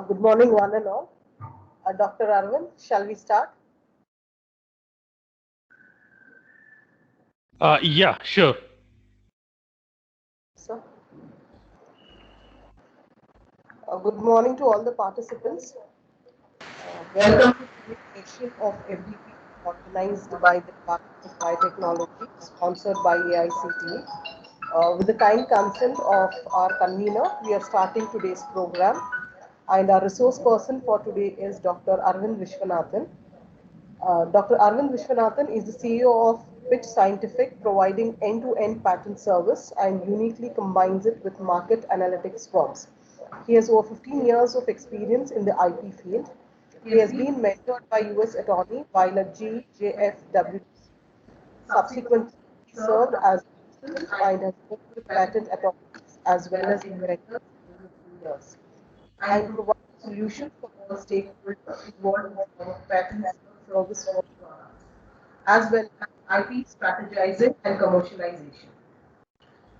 Good morning, one and all. Dr. Arvind, shall we start? Yeah, sure. So, good morning to all the participants. Welcome to today's session of FDP organized by the Department of Biotechnology, sponsored by AICTE. With the kind consent of our convener, we are starting today's program. And our resource person for today is Dr. Arvind Vishwanathan. Dr. Arvind Vishwanathan is the CEO of Pitch Scientific, providing end-to-end patent service and uniquely combines it with market analytics firms. He has over 15 years of experience in the IP field. He has been mentored by US Attorney while at GJFW. Subsequently, he served as assistant and has worked with patent attorneys as well as inventors over 2 years and provides solutions for all stakeholders involved in the form of patent service for products, as well as IP strategizing and commercialization.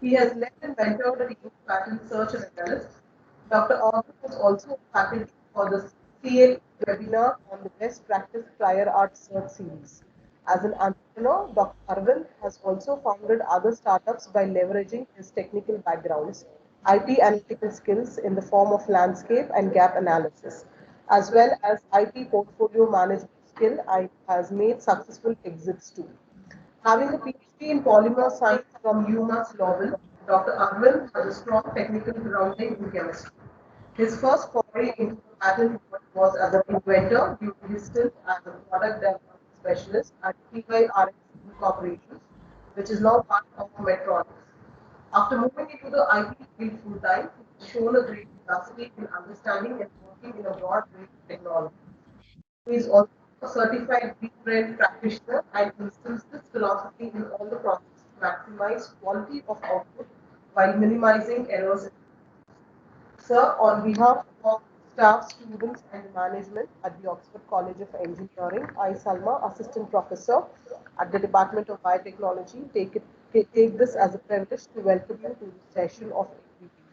He has led and mentored a team of patent search and analysts. Dr. Arvind was also a faculty for the CLE webinar on the best practice prior art search series. As an entrepreneur, Dr. Arvind has also founded other startups by leveraging his technical backgrounds, IP analytical skills in the form of landscape and gap analysis, as well as IP portfolio management skill, and has made successful exits too. Having a PhD in polymer science from UMass Lowell, Dr. Arvind has a strong technical grounding in chemistry. His first foray into the patent world was as an inventor due to his stint as a product development specialist at TYRX Incorporated, which is now part of Medtronic. After moving into the IP field full-time, he has shown a great capacity in understanding and working in a broad range of technology. He is also a certified deep brain practitioner and instills this philosophy in all the processes to maximize quality of output while minimizing errors. Sir, on behalf of staff, students, and management at the Oxford College of Engineering, I, Salma, Assistant Professor at the Department of Biotechnology, take this as a privilege to welcome you to the session of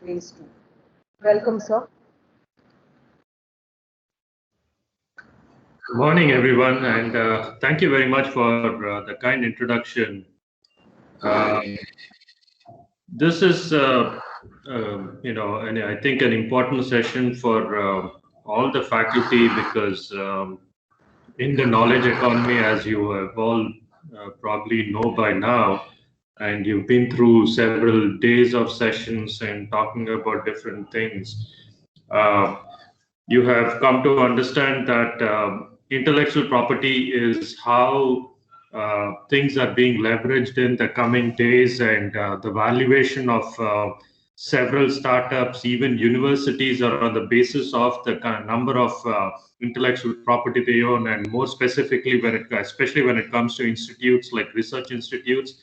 Phase 2. Welcome, sir. Good morning, everyone, and thank you very much for the kind introduction. This is, and I think an important session for all the faculty because in the knowledge economy, as you have all probably know by now, and you've been through several days of sessions and talking about different things, you have come to understand that intellectual property is how things are being leveraged in the coming days, and the valuation of several startups, even universities, are on the basis of the number of intellectual property they own, and more specifically, especially when it comes to institutes like research institutes,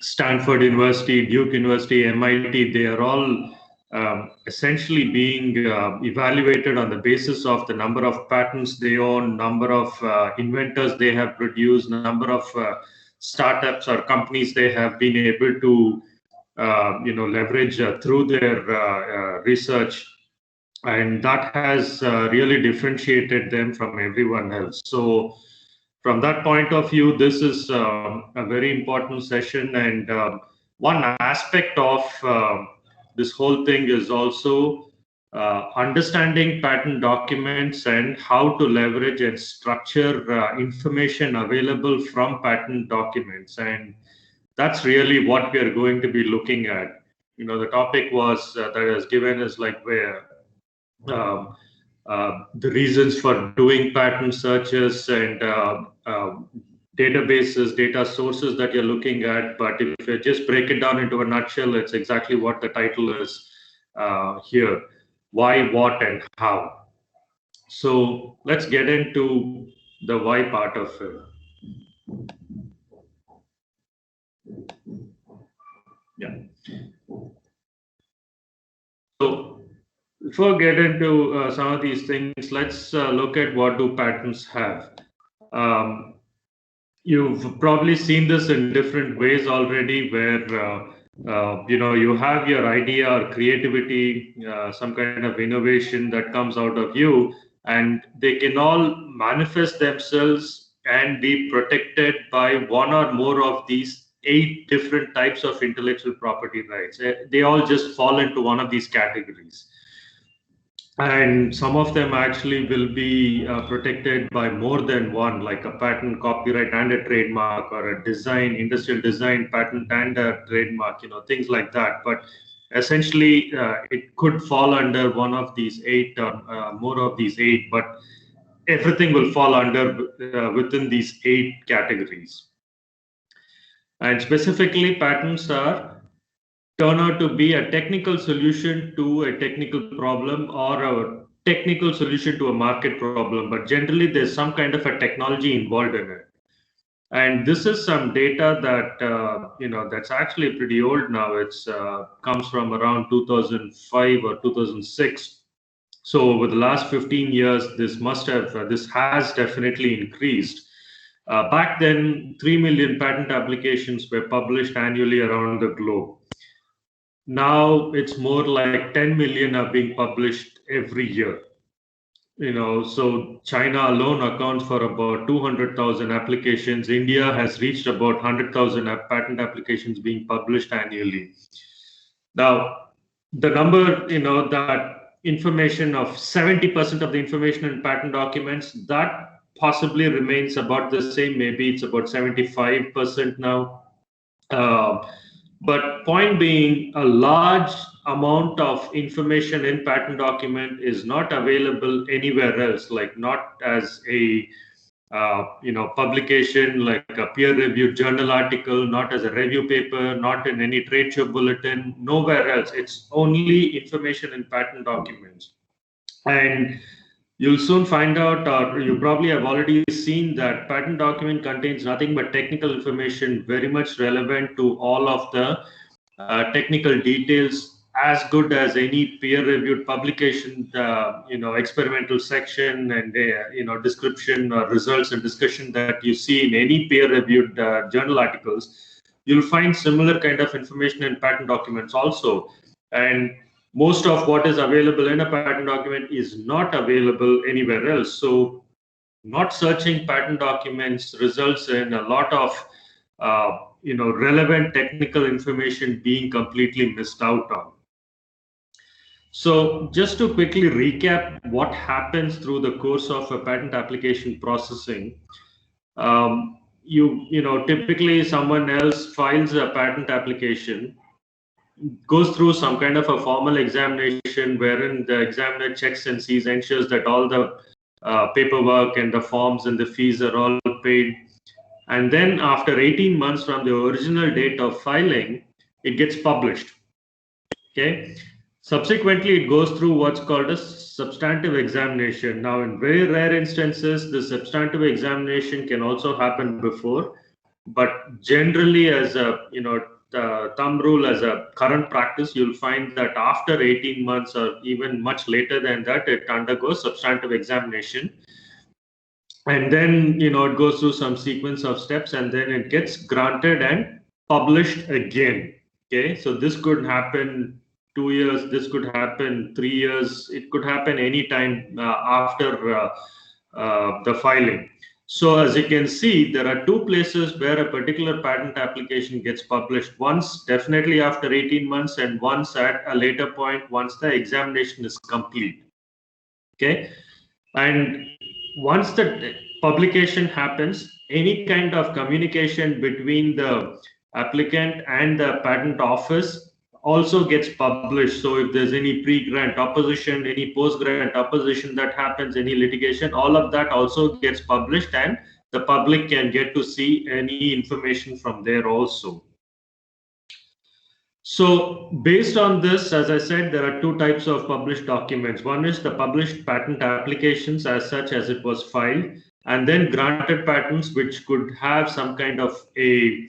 Stanford University, Duke University, MIT, they are all essentially being evaluated on the basis of the number of patents they own, number of inventors they have produced, number of startups or companies they have been able to leverage through their research, and that has really differentiated them from everyone else. So from that point of view, this is a very important session, and one aspect of this whole thing is also understanding patent documents and how to leverage and structure information available from patent documents. And that's really what we are going to be looking at. The topic was that is given is like where the reasons for doing patent searches and databases, data sources that you're looking at. But if you just break it down into a nutshell, it's exactly what the title is here: why, what, and how. So let's get into the why part of it. Yeah. So before we get into some of these things, let's look at what do patents have. You've probably seen this in different ways already, where You have your idea or creativity, some kind of innovation that comes out of you, and they can all manifest themselves and be protected by one or more of these 8 different types of intellectual property rights. They all just fall into one of these categories. And some of them actually will be protected by more than one, like a patent, copyright, and a trademark, or a design, industrial design patent and a trademark, things like that. But essentially, it could fall under one of these 8 or more of these 8, but everything will fall under within these 8 categories. And specifically, patents turn out to be a technical solution to a technical problem or a technical solution to a market problem, but generally there's some kind of a technology involved in it. And this is some data that that's actually pretty old now. It's comes from around 2005 or 2006. So over the last 15 years, this has definitely increased. Back then, 3 million patent applications were published annually around the globe. Now it's more like 10 million are being published every year. So China alone accounts for about 200,000 applications. India has reached about 100,000 patent applications being published annually. Now, the number, that information of 70% of the information in patent documents, that possibly remains about the same. Maybe it's about 75% now. But point being, a large amount of information in patent document is not available anywhere else, like not as a publication, like a peer-reviewed journal article, not as a review paper, not in any trade show bulletin, nowhere else. It's only information in patent documents. And you'll soon find out, or you probably have already seen, that patent document contains nothing but technical information, very much relevant to all of the technical details, as good as any peer-reviewed publication, experimental section and description or results and discussion that you see in any peer-reviewed journal articles. You'll find similar kind of information in patent documents also. And most of what is available in a patent document is not available anywhere else. So not searching patent documents results in a lot of relevant technical information being completely missed out on. So just to quickly recap what happens through the course of a patent application processing, typically someone else files a patent application, goes through some kind of a formal examination wherein the examiner checks and sees, ensures that all the paperwork and the forms and the fees are all paid. And then after 18 months from the original date of filing, it gets published. Okay. Subsequently, it goes through what's called a substantive examination. Now, in very rare instances, the substantive examination can also happen before, but generally, as a the thumb rule, as a current practice, you'll find that after 18 months or even much later than that, it undergoes substantive examination. And then, it goes through some sequence of steps, and then it gets granted and published again. Okay, so this could happen 2 years, this could happen 3 years, it could happen anytime after the filing. So as you can see, there are 2 places where a particular patent application gets published. Once definitely after 18 months, and once at a later point once the examination is complete. Okay, and once the publication happens, any kind of communication between the applicant and the patent office also gets published. So if there's any pre-grant opposition, any post-grant opposition that happens, any litigation, all of that also gets published, and the public can get to see any information from there also. So based on this, as I said, there are 2 types of published documents. One is the published patent applications as such as it was filed, and then granted patents, which could have some kind of a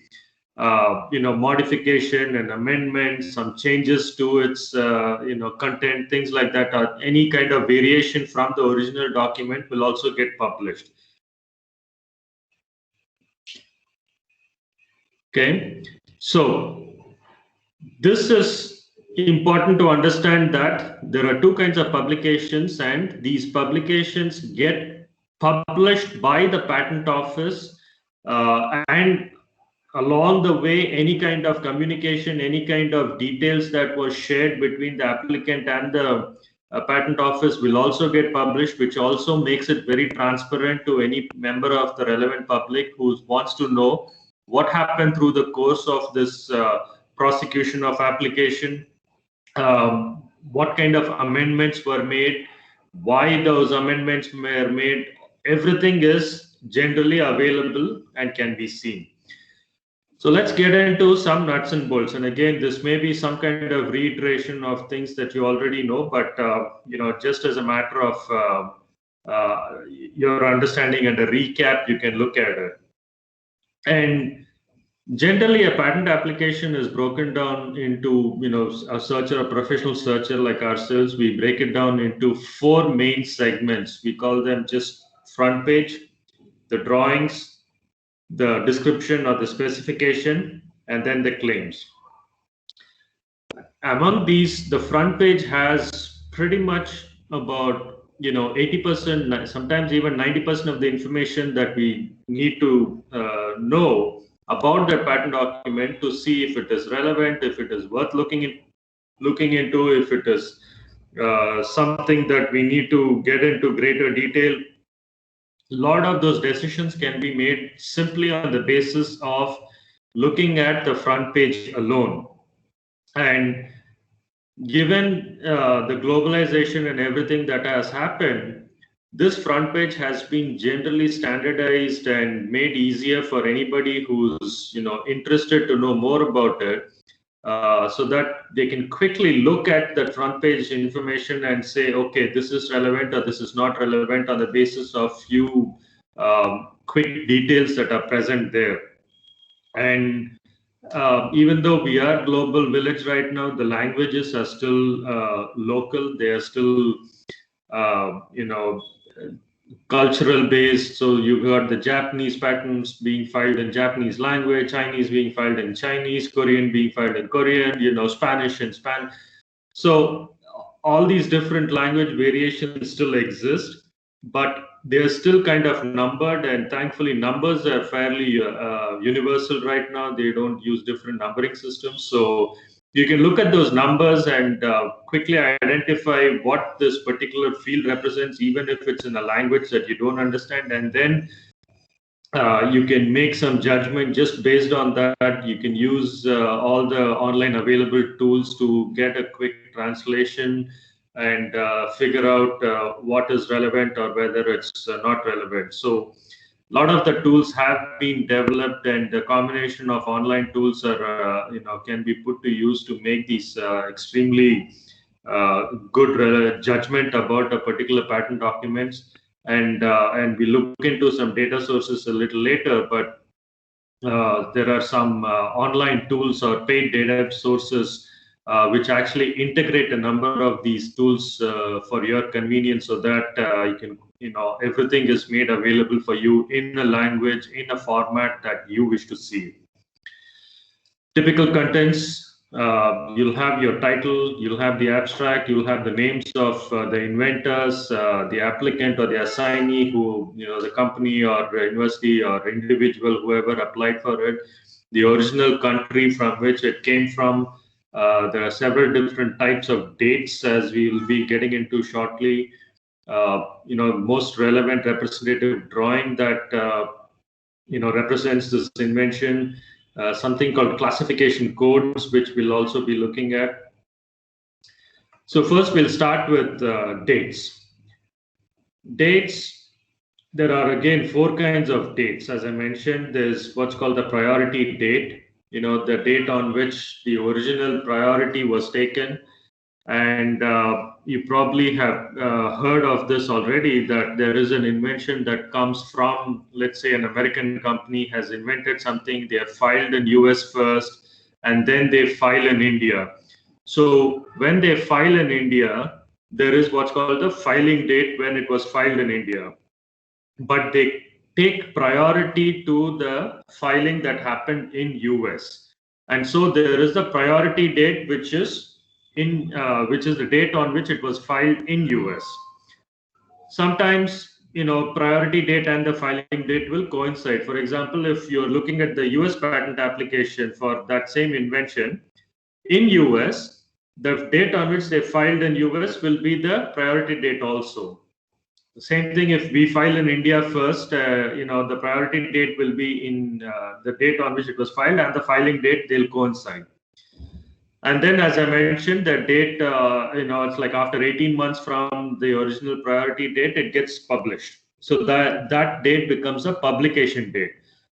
modification and amendment, some changes to its content, things like that, or any kind of variation from the original document will also get published. Okay, so This is important to understand that there are two kinds of publications, and these publications get published by the patent office, and along the way, any kind of communication, any kind of details that was shared between the applicant and the patent office will also get published, which also makes it very transparent to any member of the relevant public who wants to know what happened through the course of this prosecution of application, what kind of amendments were made, why those amendments were made. Everything is generally available and can be seen. So let's get into some nuts and bolts. And again, this may be some kind of reiteration of things that you already know, but just as a matter of your understanding and a recap, you can look at it. And generally, a patent application is broken down into, a searcher, a professional searcher like ourselves. We break it down into four main segments. We call them just front page, the drawings, the description or the specification, and then the claims. Among these, the front page has pretty much about 80%, sometimes even 90% of the information that we need to know about the patent document to see if it is relevant, if it is worth looking into, if it is something that we need to get into greater detail. A lot of those decisions can be made simply on the basis of looking at the front page alone. And given the globalization and everything that has happened, this front page has been generally standardized and made easier for anybody who's interested to know more about it, so that they can quickly look at the front page information and say, okay, this is relevant or this is not relevant on the basis of few quick details that are present there. And even though we are global village right now, the languages are still local. They are still, cultural based. So you got the Japanese patents being filed in Japanese language, Chinese being filed in Chinese, Korean being filed in Korean, Spanish in Spanish. So all these different language variations still exist, but they're still kind of numbered, and thankfully numbers are fairly universal right now. They don't use different numbering systems. So you can look at those numbers and quickly identify what this particular field represents, even if it's in a language that you don't understand. And then you can make some judgment just based on that. You can use all the online available tools to get a quick translation and figure out what is relevant or whether it's not relevant. So a lot of the tools have been developed, and the combination of online tools are can be put to use to make these extremely good judgment about a particular patent documents. And we look into some data sources a little later, but there are some online tools or paid data sources which actually integrate a number of these tools for your convenience, so that you can everything is made available for you in a language, in a format that you wish to see. Typical contents. You'll have your title, you'll have the abstract, you'll have the names of the inventors, the applicant or the assignee, who, the company or the university or individual, whoever applied for it, the original country from which it came from. There are several different types of dates, as we will be getting into shortly. Most relevant representative drawing that represents this invention. Something called classification codes, which we'll also be looking at. So first we'll start with dates. Dates, there are again four kinds of dates. As I mentioned, there's what's called the priority date, the date on which the original priority was taken. And you probably have heard of this already, that there is an invention that comes from, let's say, an American company has invented something, they are filed in US first, and then they file in India. So when they file in India, there is what's called the filing date when it was filed in India. But they take priority to the filing that happened in US. And so there is the priority date, which is the date on which it was filed in US. Sometimes, priority date and the filing date will coincide. For example, if you're looking at the US patent application for that same invention in US, the date on which they filed in US will be the priority date also. The same thing if we file in India first, the priority date will be in the date on which it was filed, and the filing date, they'll coincide. And then, as I mentioned, the date, it's like after 18 months from the original priority date, it gets published. So that date becomes a publication date.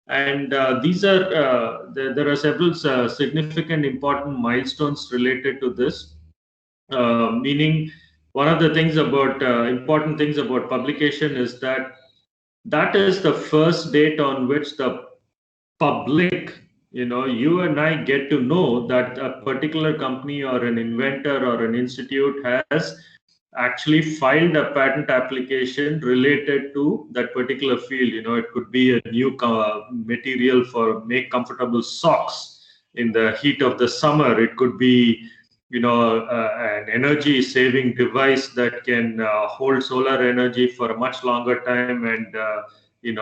And these are, there are several significant important milestones related to this, meaning one of the things about, important things about publication is that is the first date on which the public, you and I get to know that a particular company or an inventor or an institute has actually filed a patent application related to that particular field. It could be a new material for make comfortable socks in the heat of the summer. It could be, an energy saving device that can hold solar energy for a much longer time and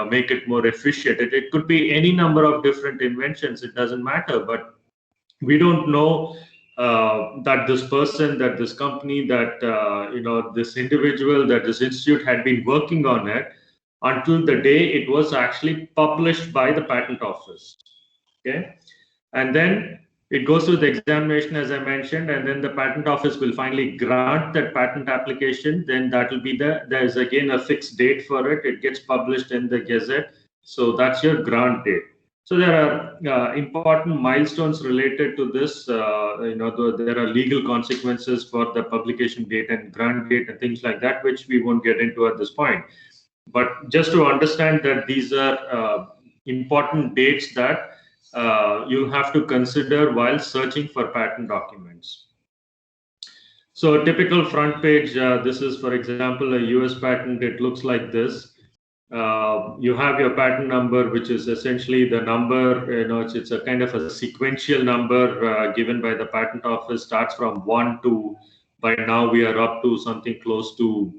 make it more efficient. It could be any number of different inventions. It doesn't matter, but we don't know that this person, that this company, that this individual, that this institute had been working on it until the day it was actually published by the patent office. Okay, and then it goes through the examination, as I mentioned, and then the patent office will finally grant that patent application. Then that will be there's again a fixed date for it. It gets published in the Gazette. So that's your grant date. So there are important milestones related to this. There are legal consequences for the publication date and grant date and things like that, which we won't get into at this point. But just to understand that these are important dates that you have to consider while searching for patent documents. So typical front page, this is, for example, a US patent. It looks like this. You have your patent number, which is essentially the number, it's a kind of a sequential number given by the patent office, starts from 1 to, by now we are up to something close to,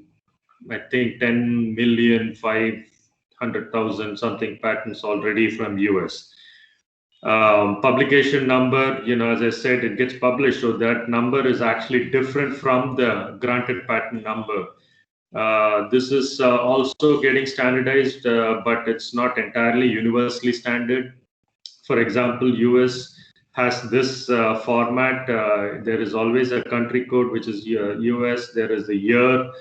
I think, 10,500,000 something patents already from US. Publication number, as I said, it gets published, so that number is actually different from the granted patent number. This is also getting standardized, but it's not entirely universally standard. For example, US has this format. There is always a country code, which is US. There is the year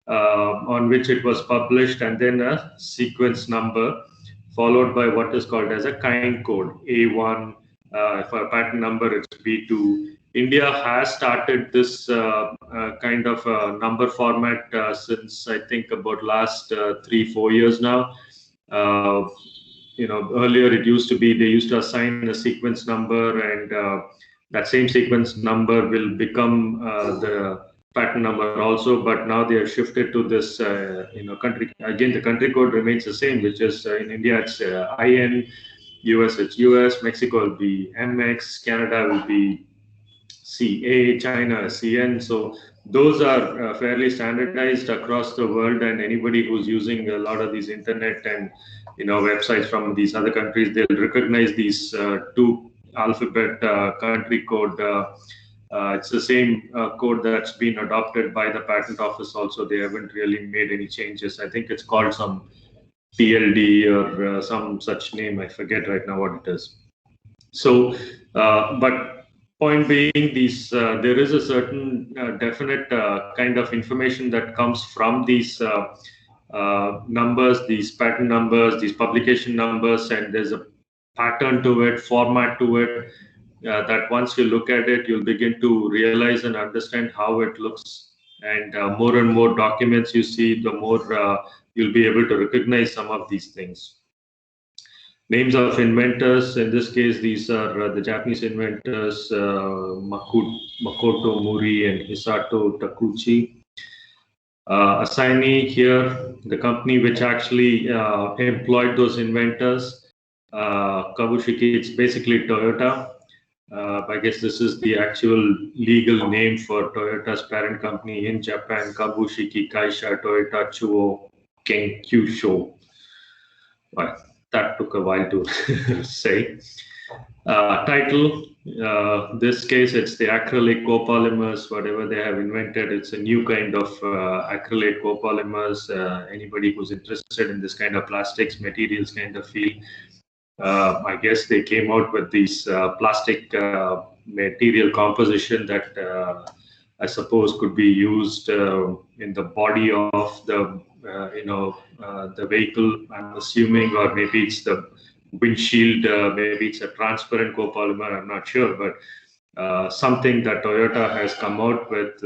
on which it was published, and then a sequence number, followed by what is called as a kind code, A1. For a patent number, it's B2. India has started this kind of number format since, I think, about last 3-4 years now. Earlier it used to be they used to assign a sequence number, and that same sequence number will become the patent number also. But now they have shifted to this, country. Again, the country code remains the same, which is in India it's IN, US it's US, Mexico will be MX, Canada will be CA, China CN. So those are fairly standardized across the world, and anybody who's using a lot of these internet and websites from these other countries, they'll recognize these two alphabet country code. It's the same code that's been adopted by the patent office also. They haven't really made any changes. I think it's called some PLD or some such name. I forget right now what it is. So, but point being, these there is a certain definite kind of information that comes from these numbers, these patent numbers, these publication numbers, and there's a pattern to it, format to it, that once you look at it, you'll begin to realize and understand how it looks. And more and more documents you see, the more you'll be able to recognize some of these things. Names of inventors, in this case, these are the Japanese inventors, Makoto Mori and Hisato Takuchi. Assignee here, the company which actually employed those inventors, Kabushiki, it's basically Toyota. I guess this is the actual legal name for Toyota's parent company in Japan, Kabushiki Kaisha Toyota Chuo Kenkyusho. Well, that took a while to say. Title, this case, it's the acrylic copolymers, whatever they have invented. It's a new kind of acrylic copolymers. Anybody who's interested in this kind of plastics materials kind of field, I guess they came out with these plastic material composition that I suppose could be used in the body of the the vehicle. I'm assuming, or maybe it's the windshield, maybe it's a transparent copolymer. I'm not sure, but something that Toyota has come out with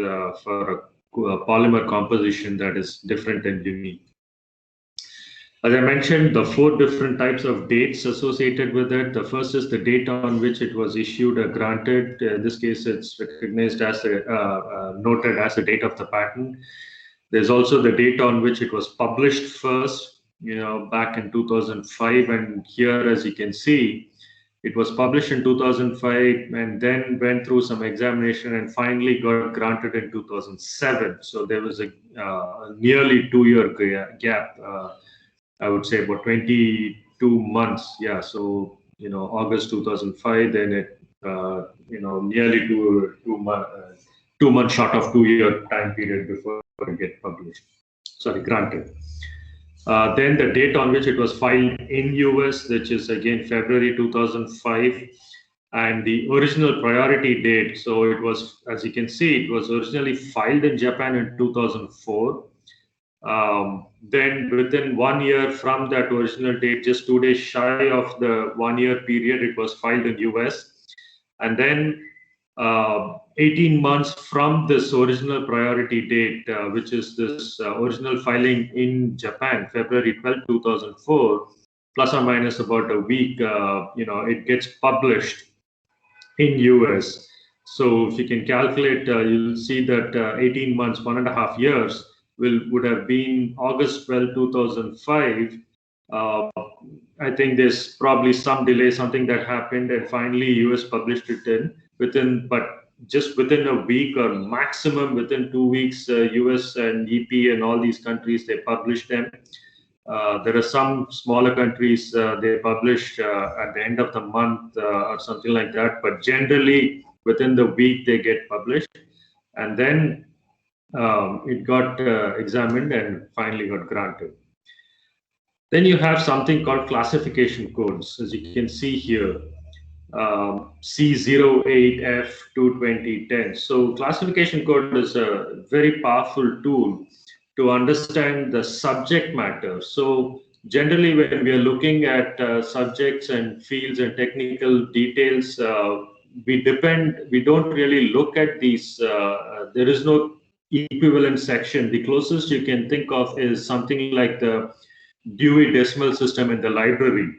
for a polymer composition that is different and unique. As I mentioned, the 4 different types of dates associated with it. The first is the date on which it was issued or granted. In this case, it's recognized as noted as the date of the patent. There's also the date on which it was published first, back in 2005. And here, as you can see, it was published in 2005 and then went through some examination and finally got granted in 2007. So there was a nearly 2-year gap. I would say about 22 months. Yeah. So, August 2005, then it, nearly 2 months short of 2-year time period before it get published. Sorry, granted. Then the date on which it was filed in US, which is again February 2005, and the original priority date. So it was, as you can see, it was originally filed in Japan in 2004. Then within 1 year from that original date, just 2 days shy of the 1-year period, it was filed in US. And then 18 months from this original priority date, which is this original filing in Japan, February 12, 2004, plus or minus about a week, it gets published in US. So if you can calculate, you'll see that 18 months, 1.5 years, would have been August 12, 2005. I think there's probably some delay, something that happened, and finally US published it but just within a week or maximum within 2 weeks, US and EP and all these countries, they published them. There are some smaller countries, they publish at the end of the month or something like that, but generally within the week they get published. And then it got examined and finally got granted. Then you have something called classification codes, as you can see here, C08F22010. So classification code is a very powerful tool to understand the subject matter. So generally when we are looking at subjects and fields and technical details, we don't really look at these, there is no equivalent section. The closest you can think of is something like the Dewey Decimal System in the library,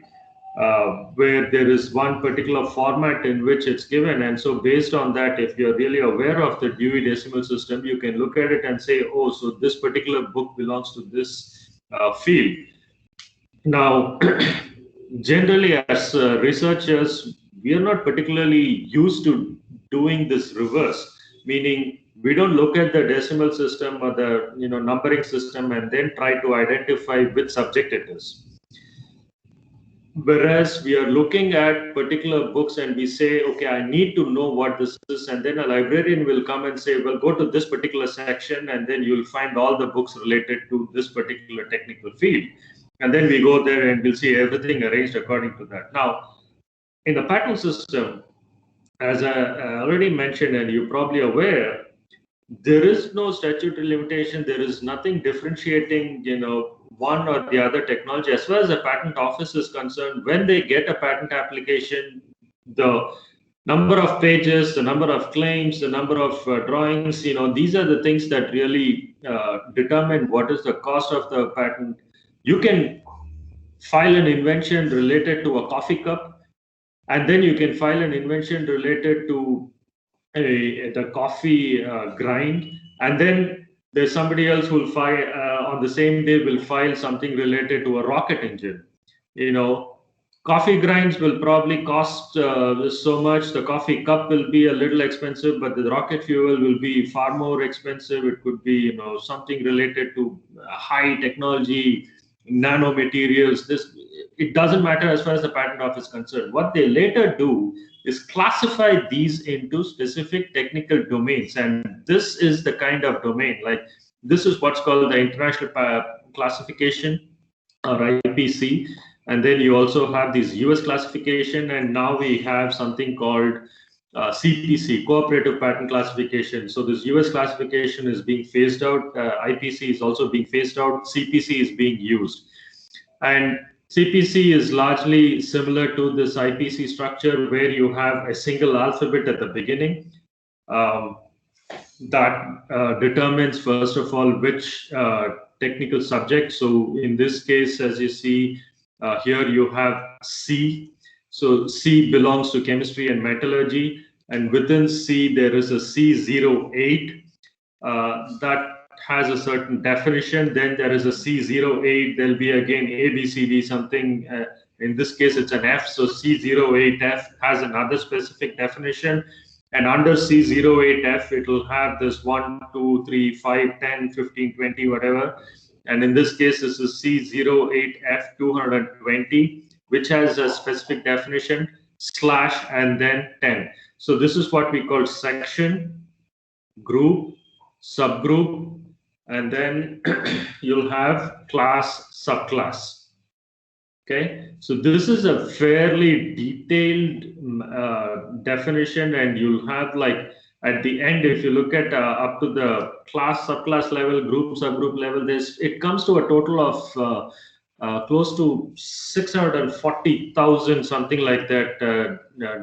where there is one particular format in which it's given. And so based on that, if you're really aware of the Dewey Decimal System, you can look at it and say, oh, so this particular book belongs to this field. Now, generally as researchers, we are not particularly used to doing this reverse, meaning we don't look at the decimal system or the numbering system and then try to identify which subject it is. Whereas we are looking at particular books and we say, okay, I need to know what this is, and then a librarian will come and say, well, go to this particular section and then you'll find all the books related to this particular technical field. And then we go there and we'll see everything arranged according to that. Now, in the patent system, as I already mentioned, and you're probably aware, there is no statutory limitation. There is nothing differentiating, one or the other technology. As far as the patent office is concerned, when they get a patent application, the number of pages, the number of claims, the number of drawings, these are the things that really determine what is the cost of the patent. You can file an invention related to a coffee cup, and then you can file an invention related to the coffee grind, and then there's somebody else who will file on the same day will file something related to a rocket engine. Coffee grinds will probably cost so much. The coffee cup will be a little expensive, but the rocket fuel will be far more expensive. It could be, something related to high technology, nanomaterials. It doesn't matter as far as the patent office is concerned. What they later do is classify these into specific technical domains, and this is the kind of domain. Like this is what's called the International Classification, or IPC. And then you also have this US classification, and now we have something called CPC, Cooperative Patent Classification. So this US classification is being phased out. IPC is also being phased out. CPC is being used. And CPC is largely similar to this IPC structure, where you have a single alphabet at the beginning that determines, first of all, which technical subject. So in this case, as you see here, you have C. So C belongs to chemistry and metallurgy, and within C there is a C08 that has a certain definition. Then there is a C08. There'll be again A, B, C, D something. In this case, it's an F. So C08F has another specific definition. And under C08F, it will have this 1, 2, 3, 5, 10, 15, 20, whatever. And in this case, this is C08F 220, which has a specific definition, / and then 10. So this is what we call section, group, subgroup, and then you'll have class, subclass. Okay, so this is a fairly detailed definition, and you'll have, like, at the end, if you look at up to the class, subclass level, group, subgroup level, it comes to a total of close to 640,000, something like that,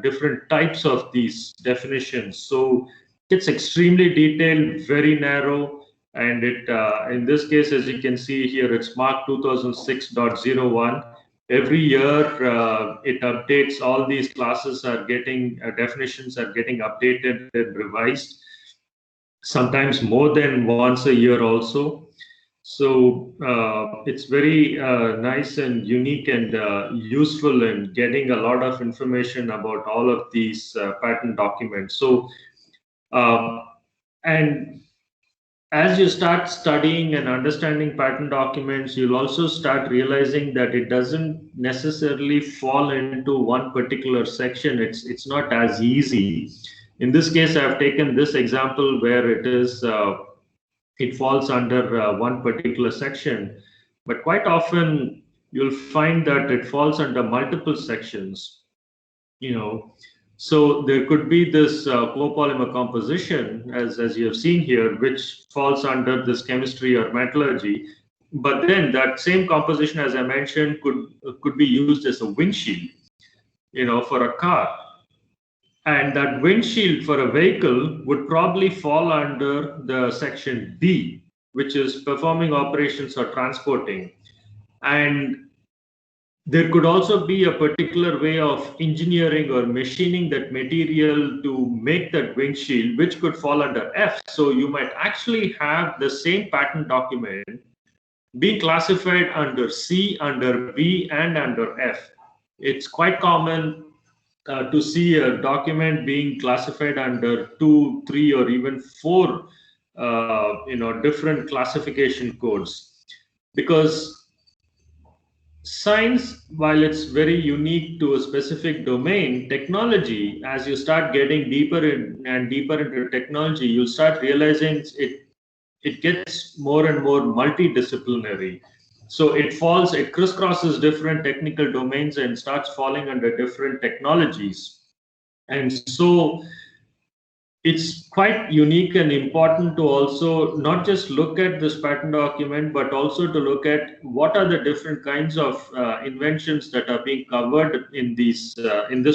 different types of these definitions. So it's extremely detailed, very narrow, and it in this case, as you can see here, it's marked 2006.01. Every year it updates. All these classes are getting definitions are getting updated and revised, sometimes more than once a year also. So it's very nice and unique and useful in getting a lot of information about all of these patent documents. So and as you start studying and understanding patent documents, you'll also start realizing that it doesn't necessarily fall into one particular section. It's not as easy. In this case, I've taken this example where it falls under one particular section, but quite often you'll find that it falls under multiple sections. So there could be this copolymer composition, as you have seen here, which falls under this chemistry or metallurgy. But then that same composition, as I mentioned, could be used as a windshield, for a car. And that windshield for a vehicle would probably fall under the section D, which is performing operations or transporting. And there could also be a particular way of engineering or machining that material to make that windshield, which could fall under F. So you might actually have the same patent document being classified under C, under B, and under F. It's quite common to see a document being classified under 2, 3, or even 4, different classification codes, because science, while it's very unique to a specific domain, technology, as you start getting deeper and deeper into technology, you'll start realizing it gets more and more multidisciplinary. So it crisscrosses different technical domains and starts falling under different technologies. And so it's quite unique and important to also not just look at this patent document, but also to look at what are the different kinds of inventions that are being covered in this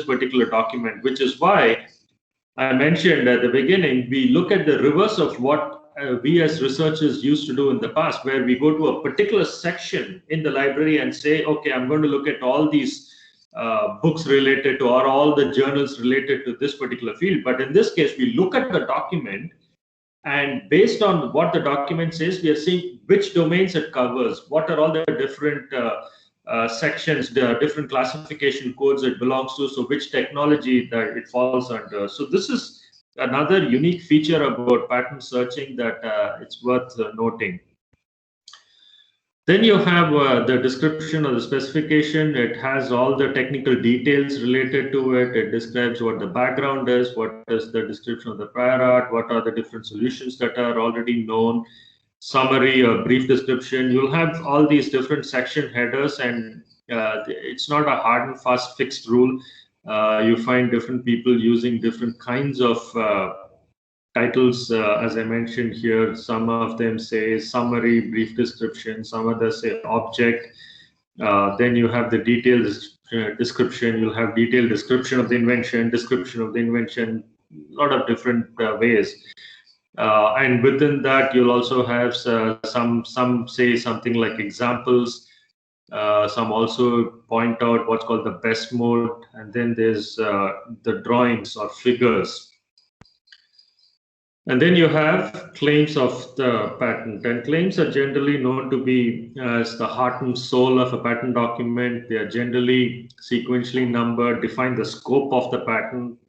particular document, which is why I mentioned at the beginning, we look at the reverse of what we as researchers used to do in the past, where we go to a particular section in the library and say, okay, I'm going to look at all these books related to, or all the journals related to this particular field. But in this case, we look at the document, and based on what the document says, we are seeing which domains it covers, what are all the different sections, the different classification codes it belongs to, so which technology that it falls under. So this is another unique feature about patent searching that it's worth noting. Then you have the description or the specification. It has all the technical details related to it. It describes what the background is, what is the description of the prior art, what are the different solutions that are already known, summary or brief description. You'll have all these different section headers, and it's not a hard and fast fixed rule. You find different people using different kinds of titles, as I mentioned here. Some of them say summary, brief description, some others say object. Then you have the detailed description. You'll have detailed description of the invention, description of the invention, a lot of different ways. And within that, you'll also have some say something like examples. Some also point out what's called the best mode, and then there's the drawings or figures. And then you have claims of the patent, and claims are generally known to be as the heart and soul of a patent document. They are generally sequentially numbered, define the scope of the patent,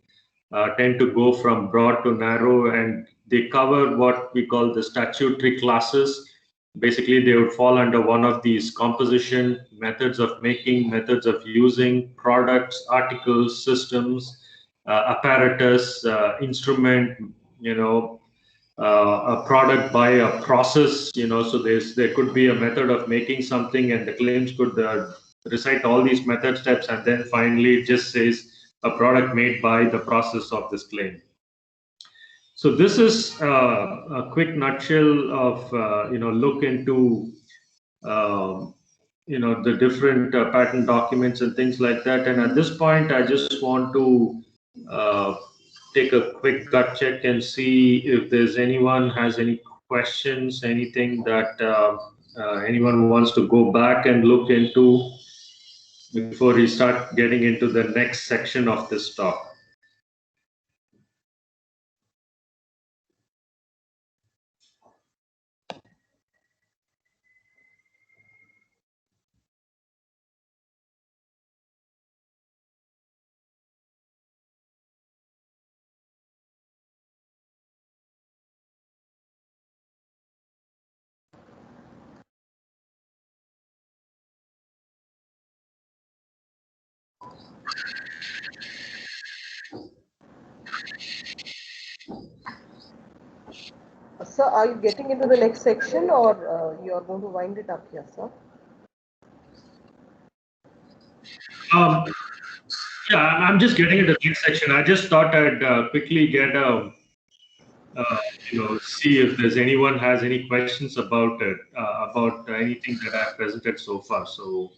tend to go from broad to narrow, and they cover what we call the statutory classes. Basically, they would fall under one of these: composition, methods of making, methods of using, products, articles, systems, apparatus, instrument, a product by a process, so there could be a method of making something, and the claims could recite all these method steps, and then finally it just says a product made by the process of this claim. So this is a quick nutshell of look into the different patent documents and things like that. And at this point, I just want to take a quick gut check and see if there's anyone has any questions, anything that anyone wants to go back and look into before we start getting into the next section of this talk. Sir, are you getting into the next section, or you are going to wind it up here, sir? Yeah, I'm just getting into the next section. I just thought I'd quickly get see if there's anyone has any questions about it, about anything that I've presented so far. So,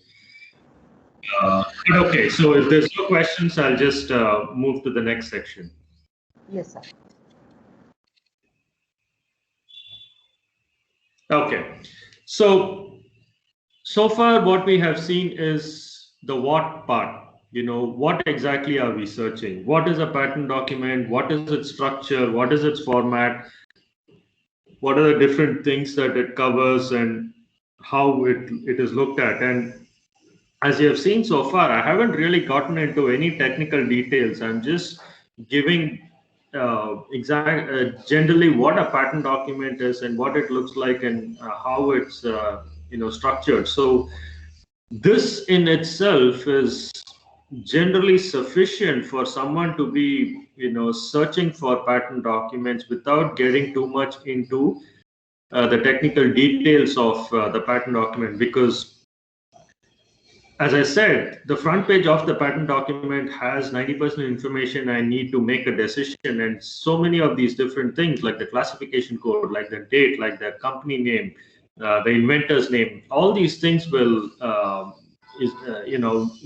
but okay. So if there's no questions, I'll just move to the next section. Yes, sir. Okay. So far what we have seen is the what part. What exactly are we searching? What is a patent document? What is its structure? What is its format? What are the different things that it covers and how it is looked at? And as you have seen so far, I haven't really gotten into any technical details. I'm just giving generally what a patent document is and what it looks like and how it's structured. So this in itself is generally sufficient for someone to be searching for patent documents without getting too much into the technical details of the patent document, because as I said, the front page of the patent document has 90% information I need to make a decision, and so many of these different things like the classification code, like the date, like the company name, the inventor's name, all these things will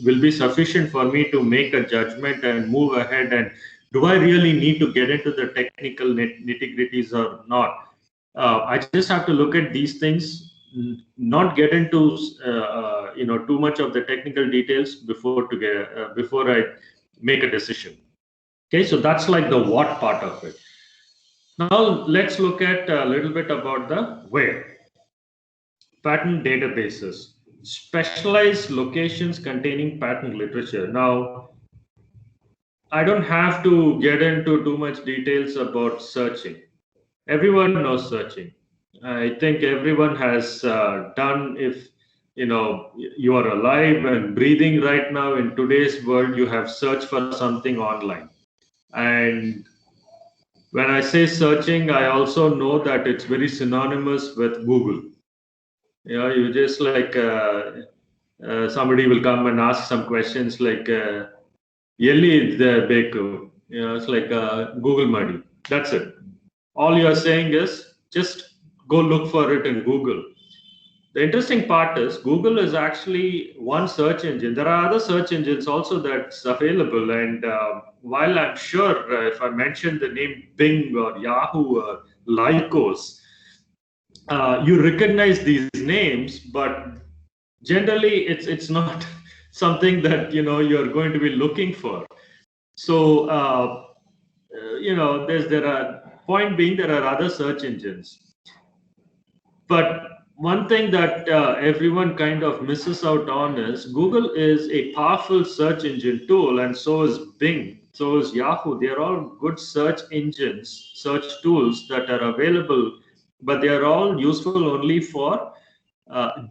be sufficient for me to make a judgment and move ahead. And do I really need to get into the technical nitty-gritties or not? I just have to look at these things, not get into too much of the technical details before I make a decision. Okay, so that's like the what part of it. Now let's look at a little bit about the where. Patent databases. specialized locations containing patent literature. Now, I don't have to get into too much details about searching. Everyone knows searching. I think everyone has done, if you are alive and breathing right now in today's world, you have searched for something online. And when I say searching, I also know that it's very synonymous with Google. You just like somebody will come and ask some questions like Yelli the Beku. It's like Google Muddy. That's it. All you're saying is just go look for it in Google. The interesting part is Google is actually one search engine. There are other search engines also that's available. And while I'm sure if I mention the name Bing or Yahoo or Lycos, you recognize these names, but generally it's not something that you're going to be looking for. So there are point being there are other search engines, but one thing that everyone kind of misses out on is Google is a powerful search engine tool, and so is Bing, so is Yahoo. They are all good search engines, search tools that are available, but they are all useful only for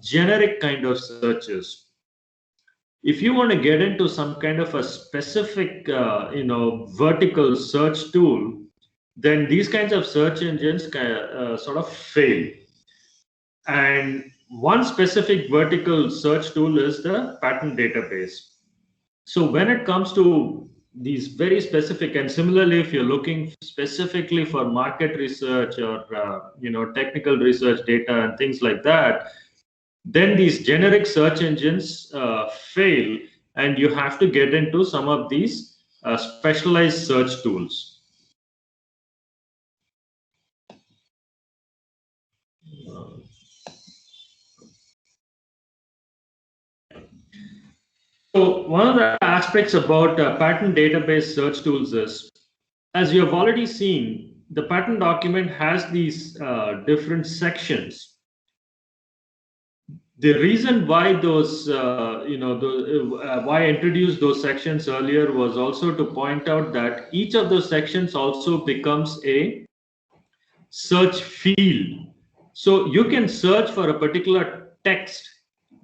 generic kind of searches. If you want to get into some kind of a specific vertical search tool, then these kinds of search engines sort of fail. And one specific vertical search tool is the patent database. So when it comes to these very specific, and similarly if you're looking specifically for market research or technical research data and things like that, then these generic search engines fail, and you have to get into some of these specialized search tools. So one of the aspects about patent database search tools is, as you have already seen, the patent document has these different sections. The reason why those, why I introduced those sections earlier was also to point out that each of those sections also becomes a search field. So you can search for a particular text,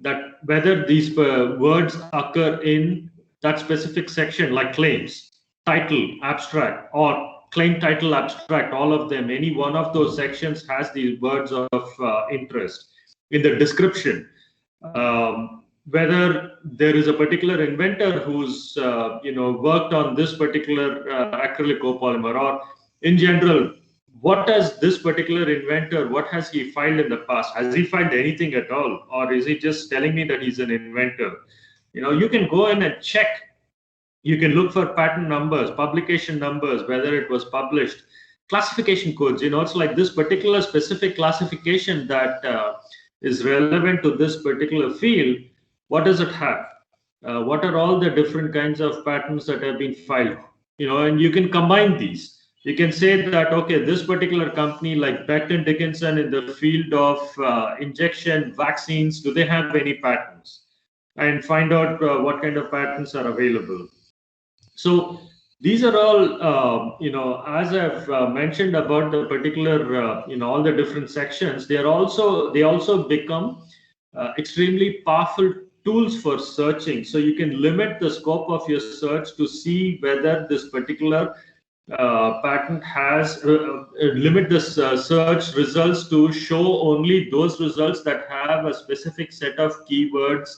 that whether these words occur in that specific section, like claims, title, abstract, or claim, title, abstract, all of them, any one of those sections has these words of interest. In the description, whether there is a particular inventor who's worked on this particular acrylic copolymer, or in general, what does this particular inventor, what has he filed in the past? Has he filed anything at all? Or is he just telling me that he's an inventor? You can go in and check. You can look for patent numbers, publication numbers, whether it was published, classification codes. It's like this particular specific classification that is relevant to this particular field. What does it have? What are all the different kinds of patents that have been filed? And you can combine these. You can say that, okay, this particular company like Becton Dickinson in the field of injection vaccines, do they have any patents? And find out what kind of patents are available. So these are all, as I've mentioned about the particular, all the different sections, they also become extremely powerful tools for searching. So you can limit the scope of your search to see whether this particular patent has limit the search results to show only those results that have a specific set of keywords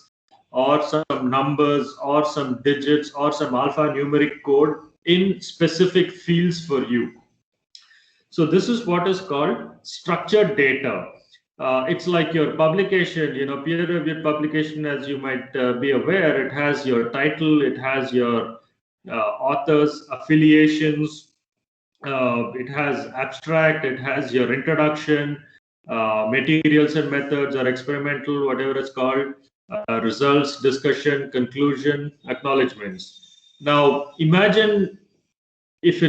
or some numbers or some digits or some alphanumeric code in specific fields for you. So this is what is called structured data. It's like your publication, peer-reviewed publication, as you might be aware, it has your title, it has your authors, affiliations, it has abstract, it has your introduction, materials and methods, or experimental, whatever it's called, results, discussion, conclusion, acknowledgements. Now imagine if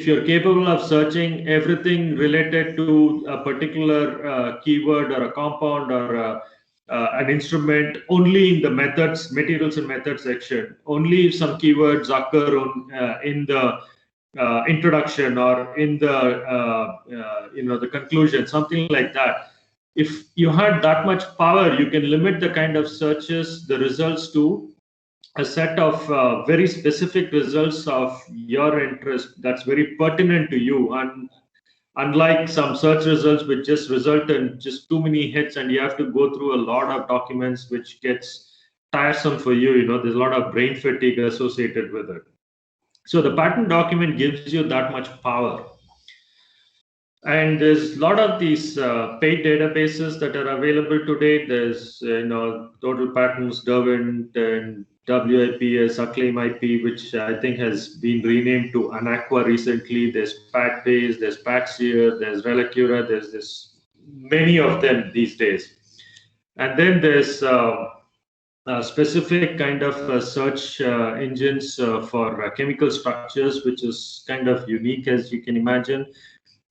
you're capable of searching everything related to a particular keyword or a compound or an instrument only in the methods, materials and methods section. Only if some keywords occur in the introduction or in the the conclusion, something like that. If you had that much power, you can limit the kind of searches, the results to a set of very specific results of your interest that's very pertinent to you. And unlike some search results which just result in just too many hits and you have to go through a lot of documents, which gets tiresome for you, there's a lot of brain fatigue associated with it. So the patent document gives you that much power. And there's a lot of these paid databases that are available today. There's Total Patents, Derwent, and WIPS, Acclaim IP, which I think has been renamed to Anaqua recently. There's PatBase, there's Patseer, there's Relicura. There's many of them these days. And then there's specific kind of search engines for chemical structures, which is kind of unique, as you can imagine.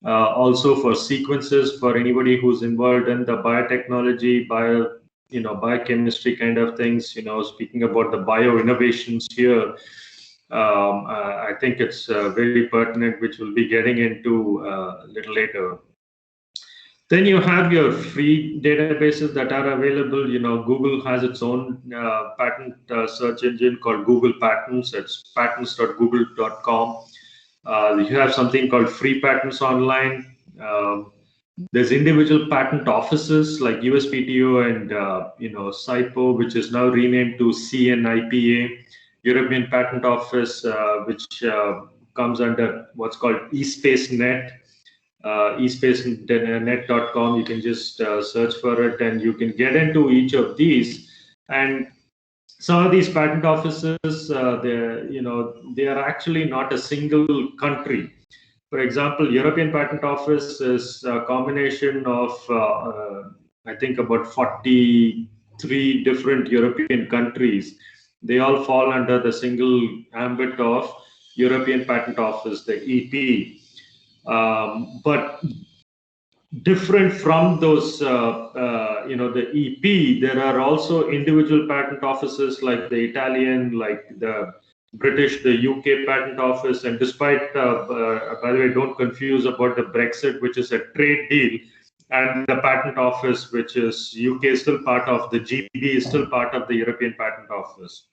Also for sequences, for anybody who's involved in the biotechnology, biochemistry kind of things. Speaking about the bio innovations here, I think it's very pertinent, which we'll be getting into a little later. Then you have your free databases that are available. Google has its own patent search engine called Google Patents. It's patents.google.com. You have something called Free Patents Online. There's individual patent offices like USPTO and SIPO, which is now renamed to CNIPA, European Patent Office, which comes under what's called eSpaceNet. eSpaceNet.com. You can just search for it, and you can get into each of these. And some of these patent offices, they are actually not a single country. For example, European Patent Office is a combination of, I think, about 43 different European countries. They all fall under the single ambit of European Patent Office, the EP. But different from those, the EP, there are also individual patent offices like the Italian, like the British, the UK Patent Office. And despite, by the way, don't confuse about the Brexit, which is a trade deal, and the Patent Office, which is UK, is still part of the GB, is still part of the European Patent Office.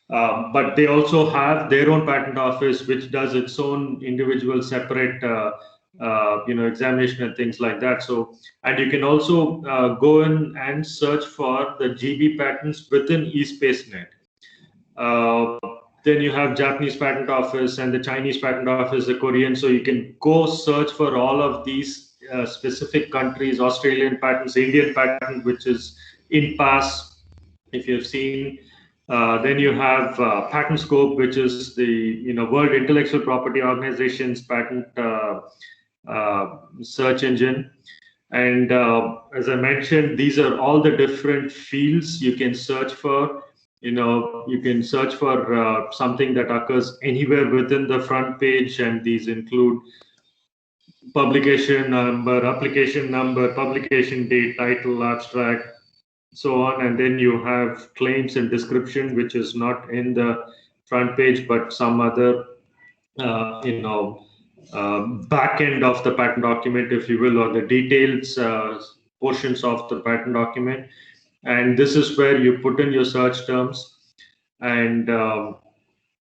But they also have their own patent office, which does its own individual separate examination and things like that. So, and you can also go in and search for the GB patents within eSpaceNet. Then you have Japanese patent office and the Chinese patent office, the Korean. So you can go search for all of these specific countries, Australian patents, Indian patent, which is INPAS, if you've seen. Then you have PatentScope, which is the World Intellectual Property Organization's patent search engine. And as I mentioned, these are all the different fields you can search for. You can search for something that occurs anywhere within the front page, and these include publication number, application number, publication date, title, abstract, so on. And then you have claims and description, which is not in the front page, but some other back end of the patent document, if you will, or the details portions of the patent document. And this is where you put in your search terms. And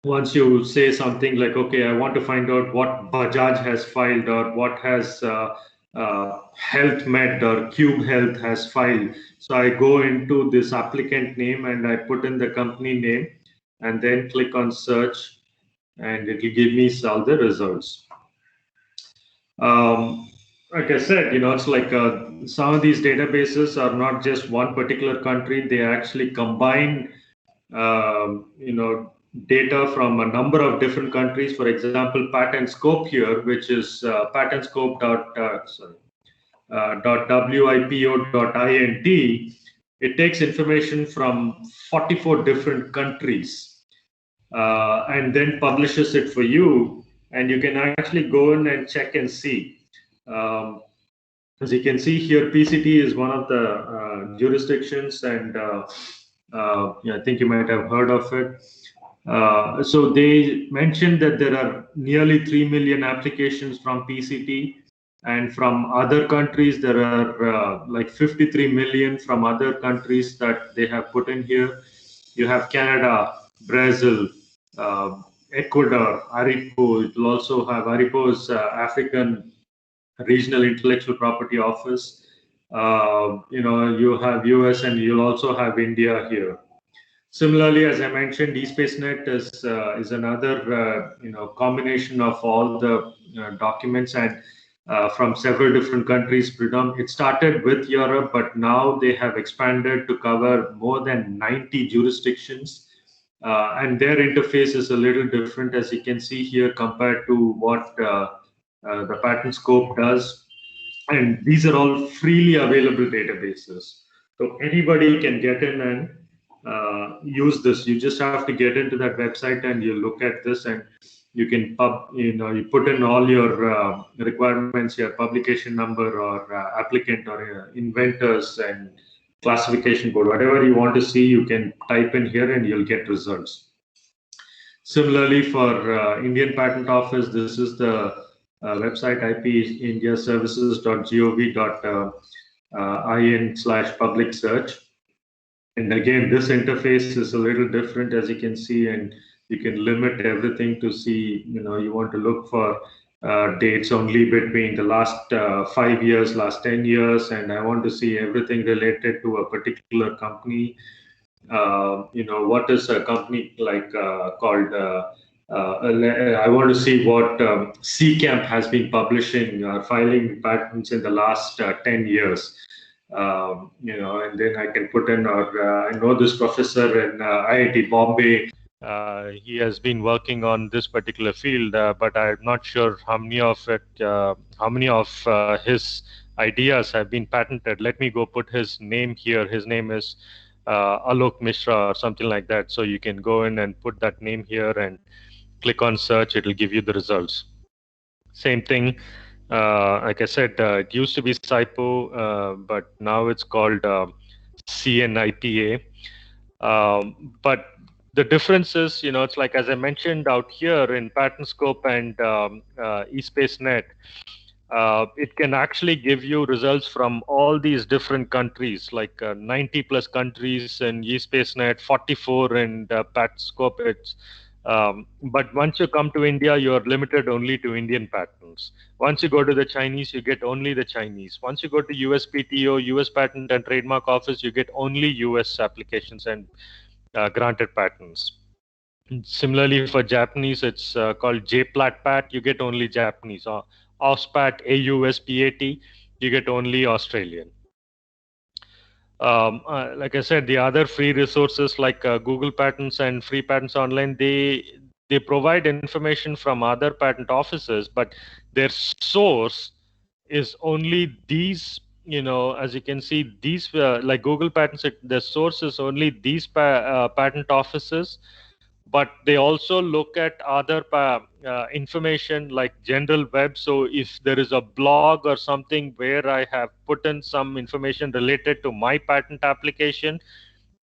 once you say something like, okay, I want to find out what Bajaj has filed, or what has Health Med or Cube Health has filed. So I go into this applicant name and I put in the company name and then click on search, and it will give me all the results. Like I said, it's like some of these databases are not just one particular country. They actually combine, data from a number of different countries. For example, PatentScope here, which is patentscope.wipo.int. It takes information from 44 different countries and then publishes it for you. And you can actually go in and check and see. As you can see here, PCT is one of the jurisdictions, and yeah, I think you might have heard of it. So they mentioned that there are nearly 3 million applications from PCT, and from other countries there are like 53 million from other countries that they have put in here. You have Canada, Brazil, Ecuador, ARIPO. It will also have ARIPO's African Regional Intellectual Property Office. You have US, and you'll also have India here. Similarly, as I mentioned, eSpaceNet is another combination of all the documents, and from several different countries. It started with Europe, but now they have expanded to cover more than 90 jurisdictions. And their interface is a little different, as you can see here, compared to what the Patent Scope does. And these are all freely available databases. So anybody can get in and use this. You just have to get into that website and you look at this, and you can you put in all your requirements, your publication number or applicant or inventors and classification code, whatever you want to see, you can type in here and you'll get results. Similarly, for Indian Patent Office, this is the website ipindiaservices.gov.in/public search. And again, this interface is a little different, as you can see, and you can limit everything to see, you want to look for dates only between the last 5 years, last 10 years, and I want to see everything related to a particular company. What is a company like called I want to see what CCAMP has been publishing or filing patents in the last 10 years. And then I can put in, or I know this professor in IIT Bombay. He has been working on this particular field, but I'm not sure how many of his ideas have been patented. Let me go put his name here. His name is Alok Mishra or something like that. So you can go in and put that name here and click on search. It'll give you the results. Same thing. Like I said, it used to be SIPO, but now it's called CNIPA. But the difference is, it's like, as I mentioned out here in Patent Scope and eSpaceNet, it can actually give you results from all these different countries, like 90 plus countries in eSpaceNet, 44 in Patent Scope. But once you come to India, you're limited only to Indian patents. Once you go to the Chinese, you get only the Chinese. Once you go to USPTO, US Patent and Trademark Office, you get only US applications and granted patents. Similarly, for Japanese, it's called JPLATPAT. You get only Japanese. AUSPAT, AUSPAT, you get only Australian. Like I said, the other free resources like Google Patents and Free Patents Online, they provide information from other patent offices, but their source is only these. As you can see, these like Google Patents, the source is only these patent offices. But they also look at other information like general web. So if there is a blog or something where I have put in some information related to my patent application,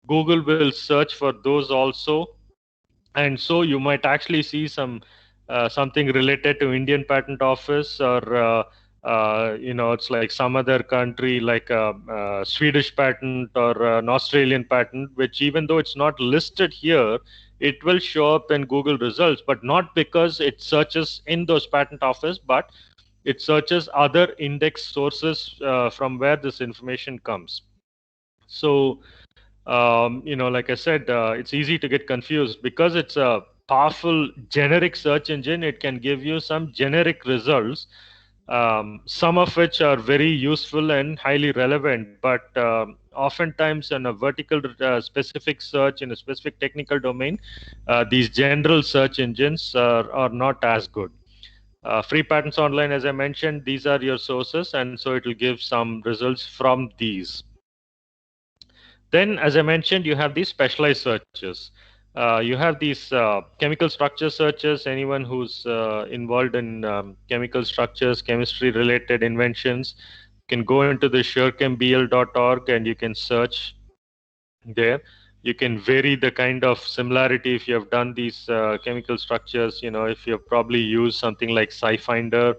Google will search for those also. And so you might actually see something related to Indian Patent Office, or it's like some other country like a Swedish patent or an Australian patent, which even though it's not listed here, it will show up in Google results, but not because it searches in those patent office, but it searches other index sources from where this information comes. So, like I said, it's easy to get confused because it's a powerful generic search engine. It can give you some generic results, some of which are very useful and highly relevant, but oftentimes in a vertical specific search in a specific technical domain, these general search engines are not as good. Free Patents Online, as I mentioned, these are your sources, and so it will give some results from these. Then, as I mentioned, you have these specialized searches. You have these chemical structure searches. Anyone who's involved in chemical structures, chemistry-related inventions, can go into the surecambl.org and you can search there. You can vary the kind of similarity if you have done these chemical structures. If you've probably used something like SciFinder,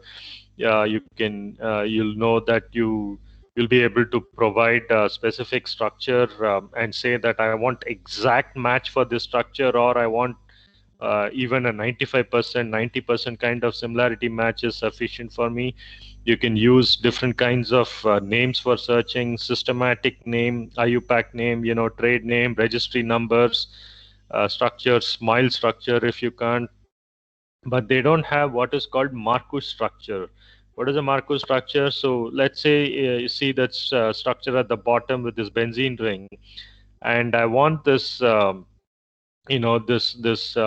you'll know that you'll be able to provide a specific structure and say that I want exact match for this structure, or I want even a 95%, 90% kind of similarity match is sufficient for me. You can use different kinds of names for searching: systematic name, IUPAC name, trade name, registry numbers, structure, SMILE structure if you can't. But they don't have what is called Marcus structure. What is a Marcus structure? So let's say you see that structure at the bottom with this benzene ring, and I want this this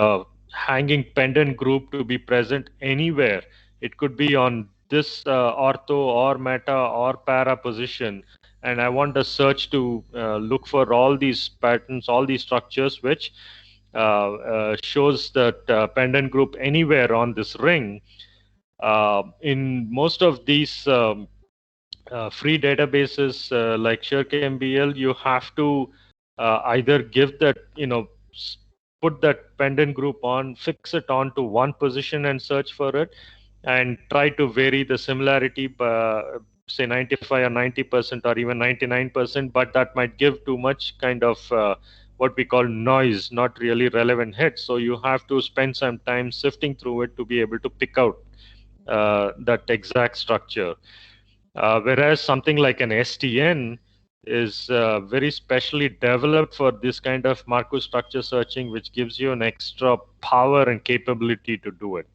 hanging pendant group to be present anywhere. It could be on this ortho or meta or para position, and I want the search to look for all these patterns, all these structures which shows that pendant group anywhere on this ring. In most of these free databases like SureKMBL, you have to either give that, put that pendant group on, fix it onto one position and search for it, and try to vary the similarity by, say, 95 or 90% or even 99%, but that might give too much kind of what we call noise, not really relevant hits. So you have to spend some time sifting through it to be able to pick out that exact structure. Whereas something like an STN is very specially developed for this kind of Marcus structure searching, which gives you an extra power and capability to do it.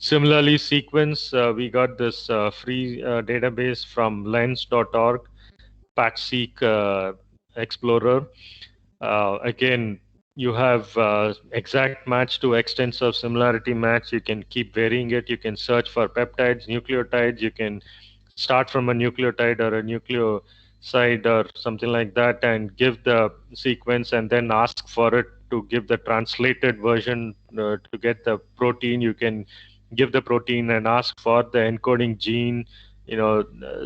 Similarly, sequence, we got this free database from lens.org, PatchSeq Explorer. Again, you have exact match to extensive similarity match. You can keep varying it. You can search for peptides, nucleotides. You can start from a nucleotide or a nucleoside or something like that and give the sequence and then ask for it to give the translated version to get the protein. You can give the protein and ask for the encoding gene,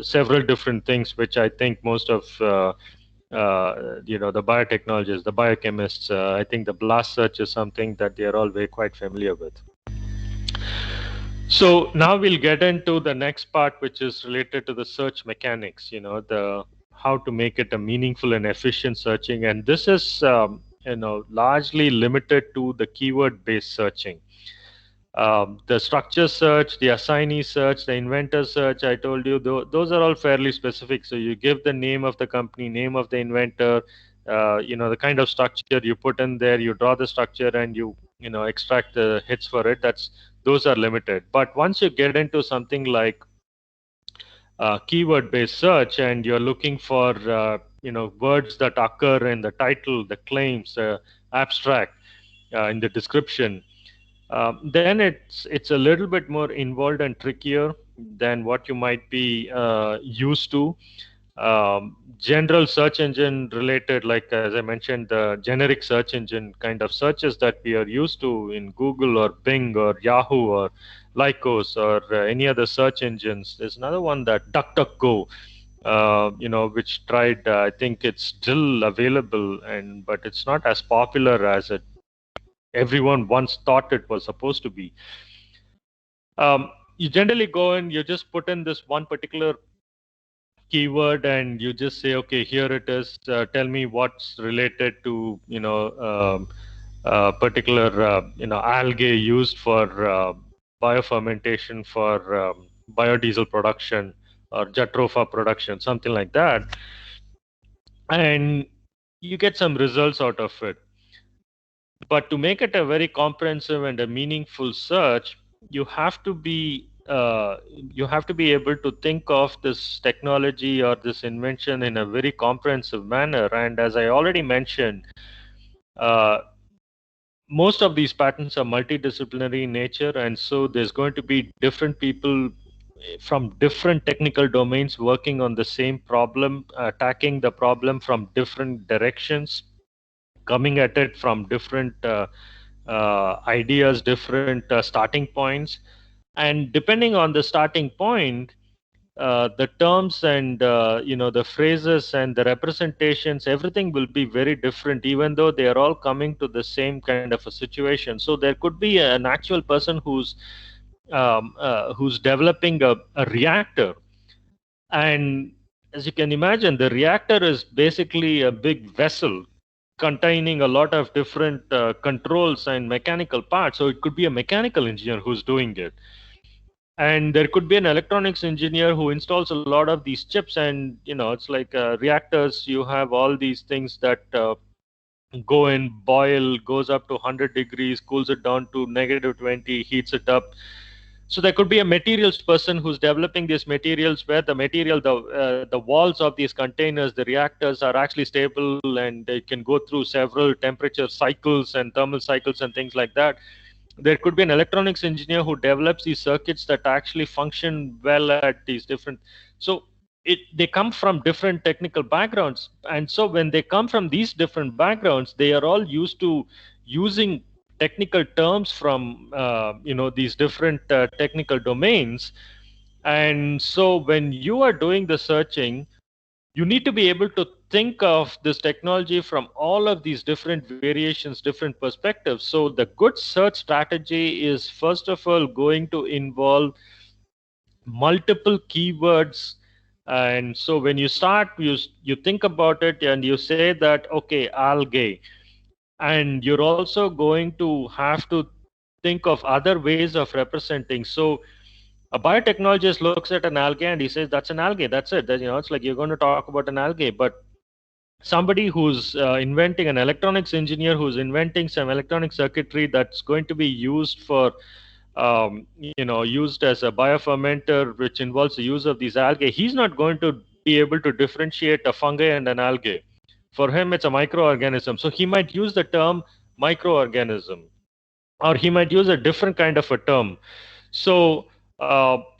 several different things, which I think most of the biotechnologists, the biochemists, I think the blast search is something that they are all very quite familiar with. So now we'll get into the next part, which is related to the search mechanics, the how to make it a meaningful and efficient searching. And this is, largely limited to the keyword-based searching. The structure search, the assignee search, the inventor search, I told you, those are all fairly specific. So you give the name of the company, name of the inventor, the kind of structure you put in there, you draw the structure and you extract the hits for it. Those are limited. But once you get into something like keyword-based search and you're looking for words that occur in the title, the claims, abstract, in the description, then it's a little bit more involved and trickier than what you might be used to. General search engine related, like as I mentioned, the generic search engine kind of searches that we are used to in Google or Bing or Yahoo or Lycos or any other search engines. There's another one, that DuckDuckGo, which tried. I think it's still available, but it's not as popular as everyone once thought it was supposed to be. You generally go and you just put in this one particular keyword and you just say, okay, here it is. Tell me what's related to particular algae used for biofermentation for biodiesel production or jatropha production, something like that, and you get some results out of it. But to make it a very comprehensive and a meaningful search, you have to be able to think of this technology or this invention in a very comprehensive manner. And as I already mentioned, most of these patents are multidisciplinary in nature, and so there's going to be different people from different technical domains working on the same problem, attacking the problem from different directions, coming at it from different ideas, different starting points. And depending on the starting point, the terms and the phrases and the representations, everything will be very different, even though they are all coming to the same kind of a situation. So there could be an actual person who's developing a reactor, and as you can imagine, the reactor is basically a big vessel containing a lot of different controls and mechanical parts. So it could be a mechanical engineer who's doing it, and there could be an electronics engineer who installs a lot of these chips. And it's like reactors, you have all these things that go and boil, goes up to 100 degrees, cools it down to -20, heats it up. So there could be a materials person who's developing these materials where the walls of these containers, the reactors, are actually stable, and they can go through several temperature cycles and thermal cycles and things like that. There could be an electronics engineer who develops these circuits that actually function well at these different. So they come from different technical backgrounds, and so when they come from these different backgrounds, they are all used to using technical terms from these different technical domains. And so when you are doing the searching, you need to be able to think of this technology from all of these different variations, different perspectives. So the good search strategy is, first of all, going to involve multiple keywords. And so when you start, you think about it and you say that, okay, algae, and you're also going to have to think of other ways of representing. So a biotechnologist looks at an algae and he says, that's an algae, that's it. It's like you're going to talk about an algae. But somebody who's inventing, an electronics engineer who's inventing some electronic circuitry that's going to be used for used as a biofermenter, which involves the use of these algae, he's not going to be able to differentiate a fungi and an algae. For him, it's a microorganism. So he might use the term microorganism, or he might use a different kind of a term. So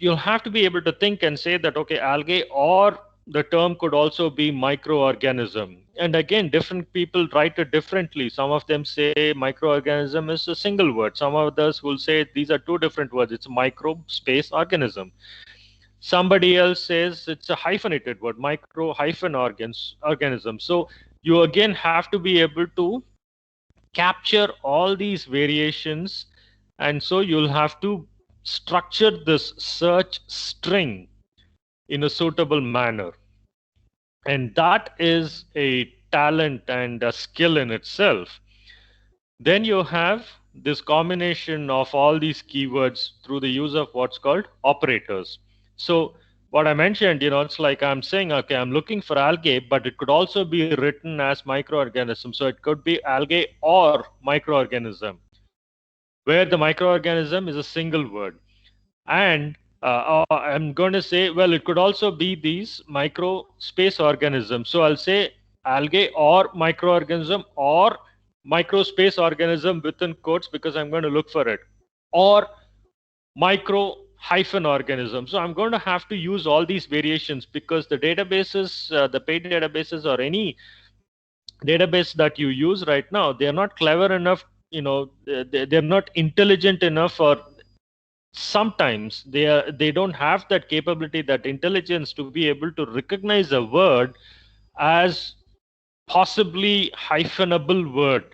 you'll have to be able to think and say that, okay, algae, or the term could also be microorganism. And again, different people write it differently. Some of them say microorganism is a single word. Some others will say these are two different words. It's microbe space organism. Somebody else says it's a hyphenated word, micro hyphen organism. So you again have to be able to capture all these variations. And so you'll have to structure this search string in a suitable manner. And that is a talent and a skill in itself. Then you have this combination of all these keywords through the use of what's called operators. So what I mentioned, it's like I'm saying, okay, I'm looking for algae, but it could also be written as microorganism. So it could be algae or microorganism, where the microorganism is a single word. And I'm going to say, well, it could also be these micro space organisms. So I'll say algae or microorganism or micro space organism within quotes, because I'm going to look for it, or micro hyphen organism. So I'm going to have to use all these variations, because the databases, the paid databases, or any database that you use right now, they're not clever enough, they're not intelligent enough, or sometimes they don't have that capability, that intelligence, to be able to recognize a word as possibly hyphenable word.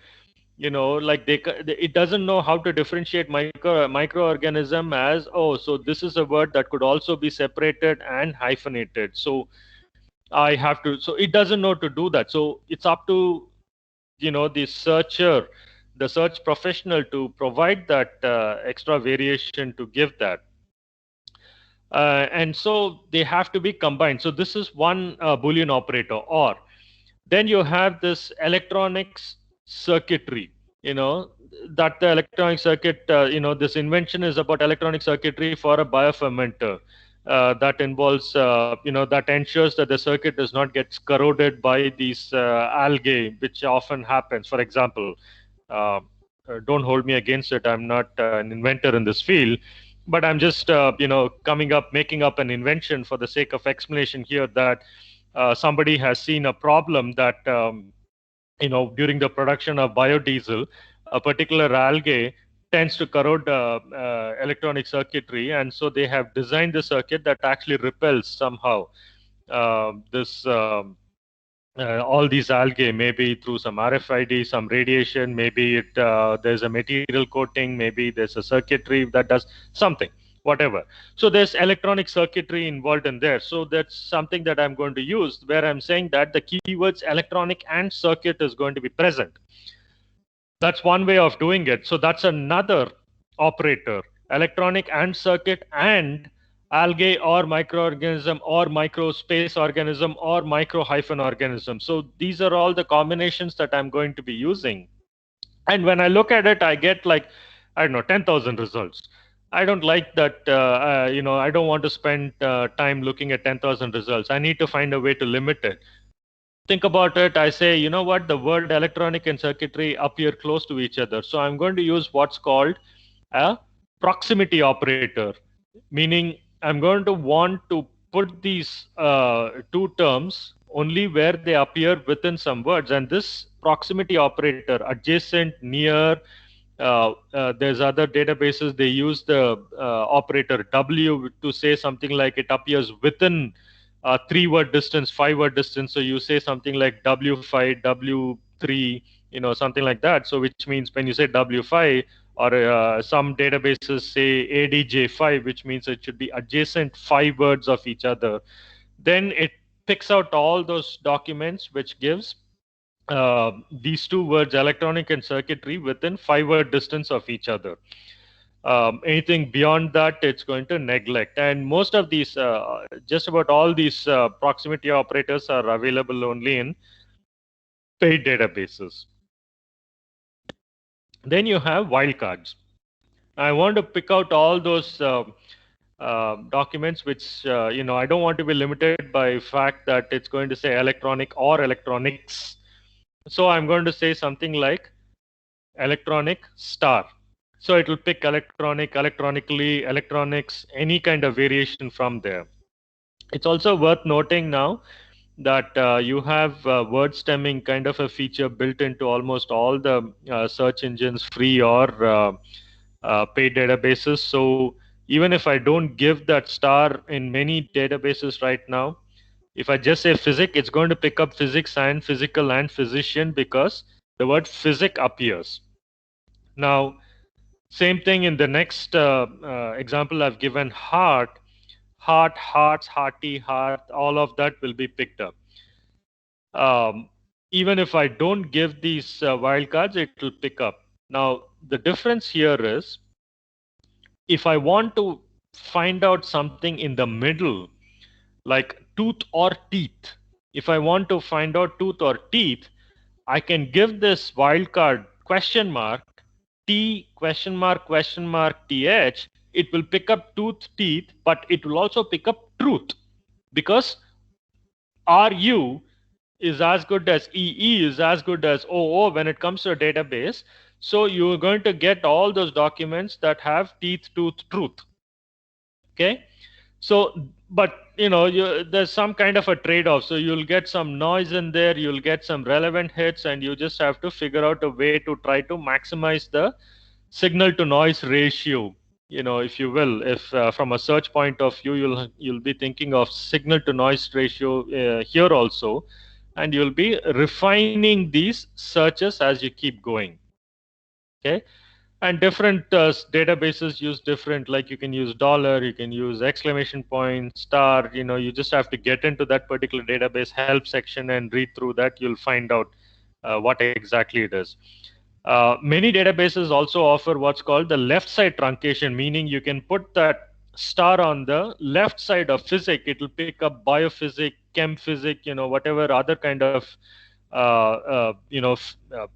Like it doesn't know how to differentiate microorganism as, oh, so this is a word that could also be separated and hyphenated. So it doesn't know to do that. So it's up to the searcher, the search professional, to provide that extra variation, to give that. And so they have to be combined. So this is one Boolean operator. Or then you have this electronics circuitry, that the electronic circuit, this invention is about electronic circuitry for a biofermenter. That involves, that ensures that the circuit does not get corroded by these algae, which often happens. For example, don't hold me against it, I'm not an inventor in this field, but I'm just making up an invention for the sake of explanation here, that somebody has seen a problem that during the production of biodiesel, a particular algae tends to corrode electronic circuitry, and so they have designed the circuit that actually repels somehow this all these algae, maybe through some RFID, some radiation, maybe there's a material coating, maybe there's a circuitry that does something, whatever. So there's electronic circuitry involved in there. So that's something that I'm going to use, where I'm saying that the keywords electronic and circuit is going to be present. That's one way of doing it. So that's another operator, electronic and circuit and algae or microorganism or microspace organism or micro-organism. So these are all the combinations that I'm going to be using. And when I look at it, I get like, I don't know, 10,000 results. I don't like that, I don't want to spend time looking at 10,000 results. I need to find a way to limit it. Think about it, I say, you know what, the word electronic and circuitry appear close to each other. So I'm going to use what's called a proximity operator, meaning I'm going to want to put these two terms only where they appear within some words. And this proximity operator, adjacent, near, there's other databases, they use the operator W to say something like it appears within 3-word distance, 5-word distance. So you say something like W5, W3, something like that. So which means when you say W5, or some databases say ADJ5, which means it should be adjacent 5 words of each other. Then it picks out all those documents, which gives these 2 words, electronic and circuitry, within 5-word distance of each other. Anything beyond that, it's going to neglect. And most of these, just about all these proximity operators are available only in paid databases. Then you have wildcards. I want to pick out all those documents which, I don't want to be limited by fact that it's going to say electronic or electronics. So I'm going to say something like electronic star. So it will pick electronic, electronically, electronics, any kind of variation from there. It's also worth noting now that you have word stemming kind of a feature built into almost all the search engines, free or paid databases. So even if I don't give that star in many databases right now, if I just say physics, it's going to pick up physics and physical and physician because the word physic appears. Now, same thing in the next example I've given, heart, hearts, hearty, heart, all of that will be picked up. Even if I don't give these wildcards, it will pick up. Now, the difference here is, if I want to find out something in the middle, like tooth or teeth, if I want to find out tooth or teeth, I can give this wildcard question mark, T question mark TH. It will pick up tooth, teeth, but it will also pick up truth, because RU is as good as EE is as good as OO when it comes to a database. So you're going to get all those documents that have teeth, tooth, truth. Okay. So, but there's some kind of a trade-off. So you'll get some noise in there, you'll get some relevant hits, and you just have to figure out a way to try to maximize the signal to noise ratio. If you will, if from a search point of view, you'll be thinking of signal to noise ratio here also, and you'll be refining these searches as you keep going. Okay. And different databases use different, like you can use $, you can use exclamation point, star, you just have to get into that particular database help section and read through that. You'll find out what exactly it is. Many databases also offer what's called the left side truncation, meaning you can put that star on the left side of physics. It will pick up biophysics, chem physics, whatever other kind of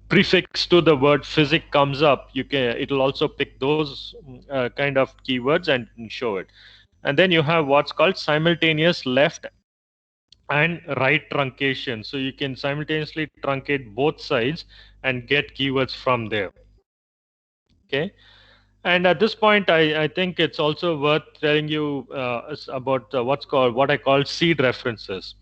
prefix to the word physics comes up. It'll also pick those kind of keywords and show it. And then you have what's called simultaneous left and right truncation. So you can simultaneously truncate both sides and get keywords from there. Okay. And at this point, I think it's also worth telling you about what I call seed references.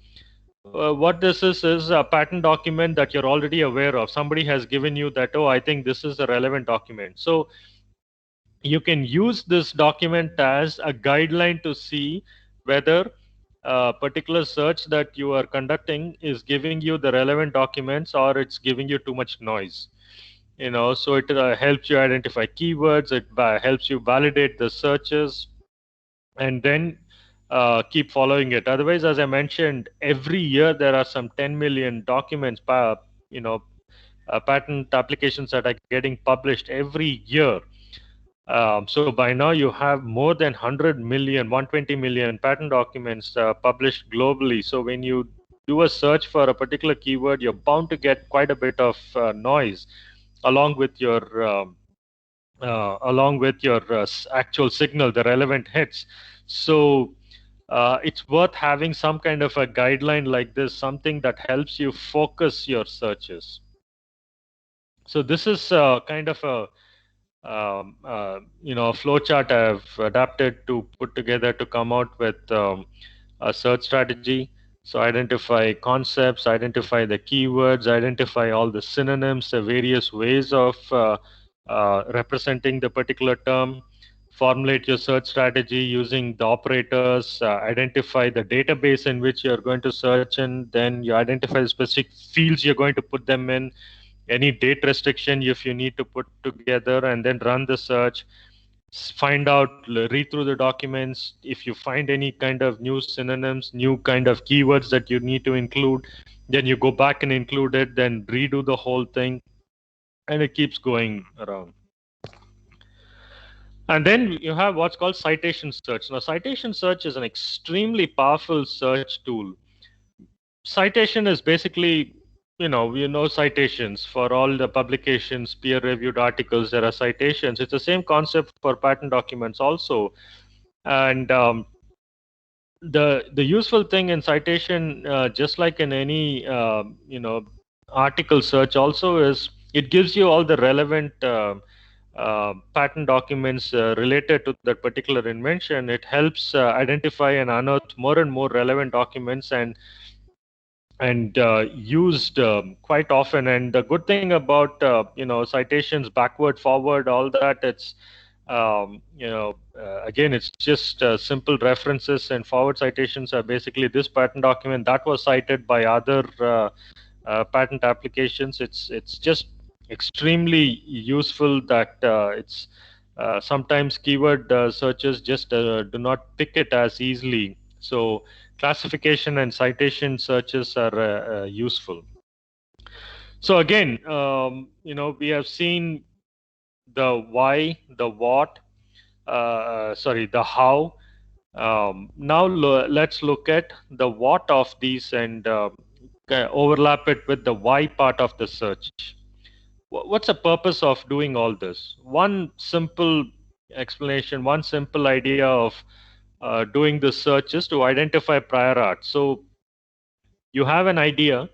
What this is a patent document that you're already aware of. Somebody has given you that, oh, I think this is a relevant document. So you can use this document as a guideline to see whether a particular search that you are conducting is giving you the relevant documents or it's giving you too much noise. So it helps you identify keywords, it helps you validate the searches, and then keep following it. Otherwise, as I mentioned, every year there are some 10 million documents, patent applications that are getting published every year. So by now you have more than 100 million, 120 million patent documents published globally. So when you do a search for a particular keyword, you're bound to get quite a bit of noise along with your actual signal, the relevant hits. So it's worth having some kind of a guideline like this, something that helps you focus your searches. So this is kind of a flowchart I've adapted to put together to come out with a search strategy. So identify concepts, identify the keywords, identify all the synonyms, the various ways of representing the particular term, formulate your search strategy using the operators, identify the database in which you're going to search in, then you identify the specific fields you're going to put them in, any date restriction if you need to put together, and then run the search. Find out, read through the documents. If you find any kind of new synonyms, new kind of keywords that you need to include, then you go back and include it, then redo the whole thing, and it keeps going around. And then you have what's called citation search. Now, citation search is an extremely powerful search tool. Citation is basically, citations for all the publications, peer-reviewed articles. There are citations. It's the same concept for patent documents also. And the useful thing in citation, just like in any article search, also is it gives you all the relevant patent documents related to that particular invention. It helps identify and unearth more and more relevant documents and used quite often. And the good thing about citations, backward, forward, all that, it's again, it's just simple references, and forward citations are basically this patent document that was cited by other patent applications. It's just extremely useful that it's sometimes keyword searches just do not pick it as easily. So classification and citation searches are useful. So again, we have seen the why, the what, the how. Now let's look at the what of these and overlap it with the why part of the search. What's the purpose of doing all this? One simple explanation, one simple idea of doing this search is to identify prior art. So you have an idea,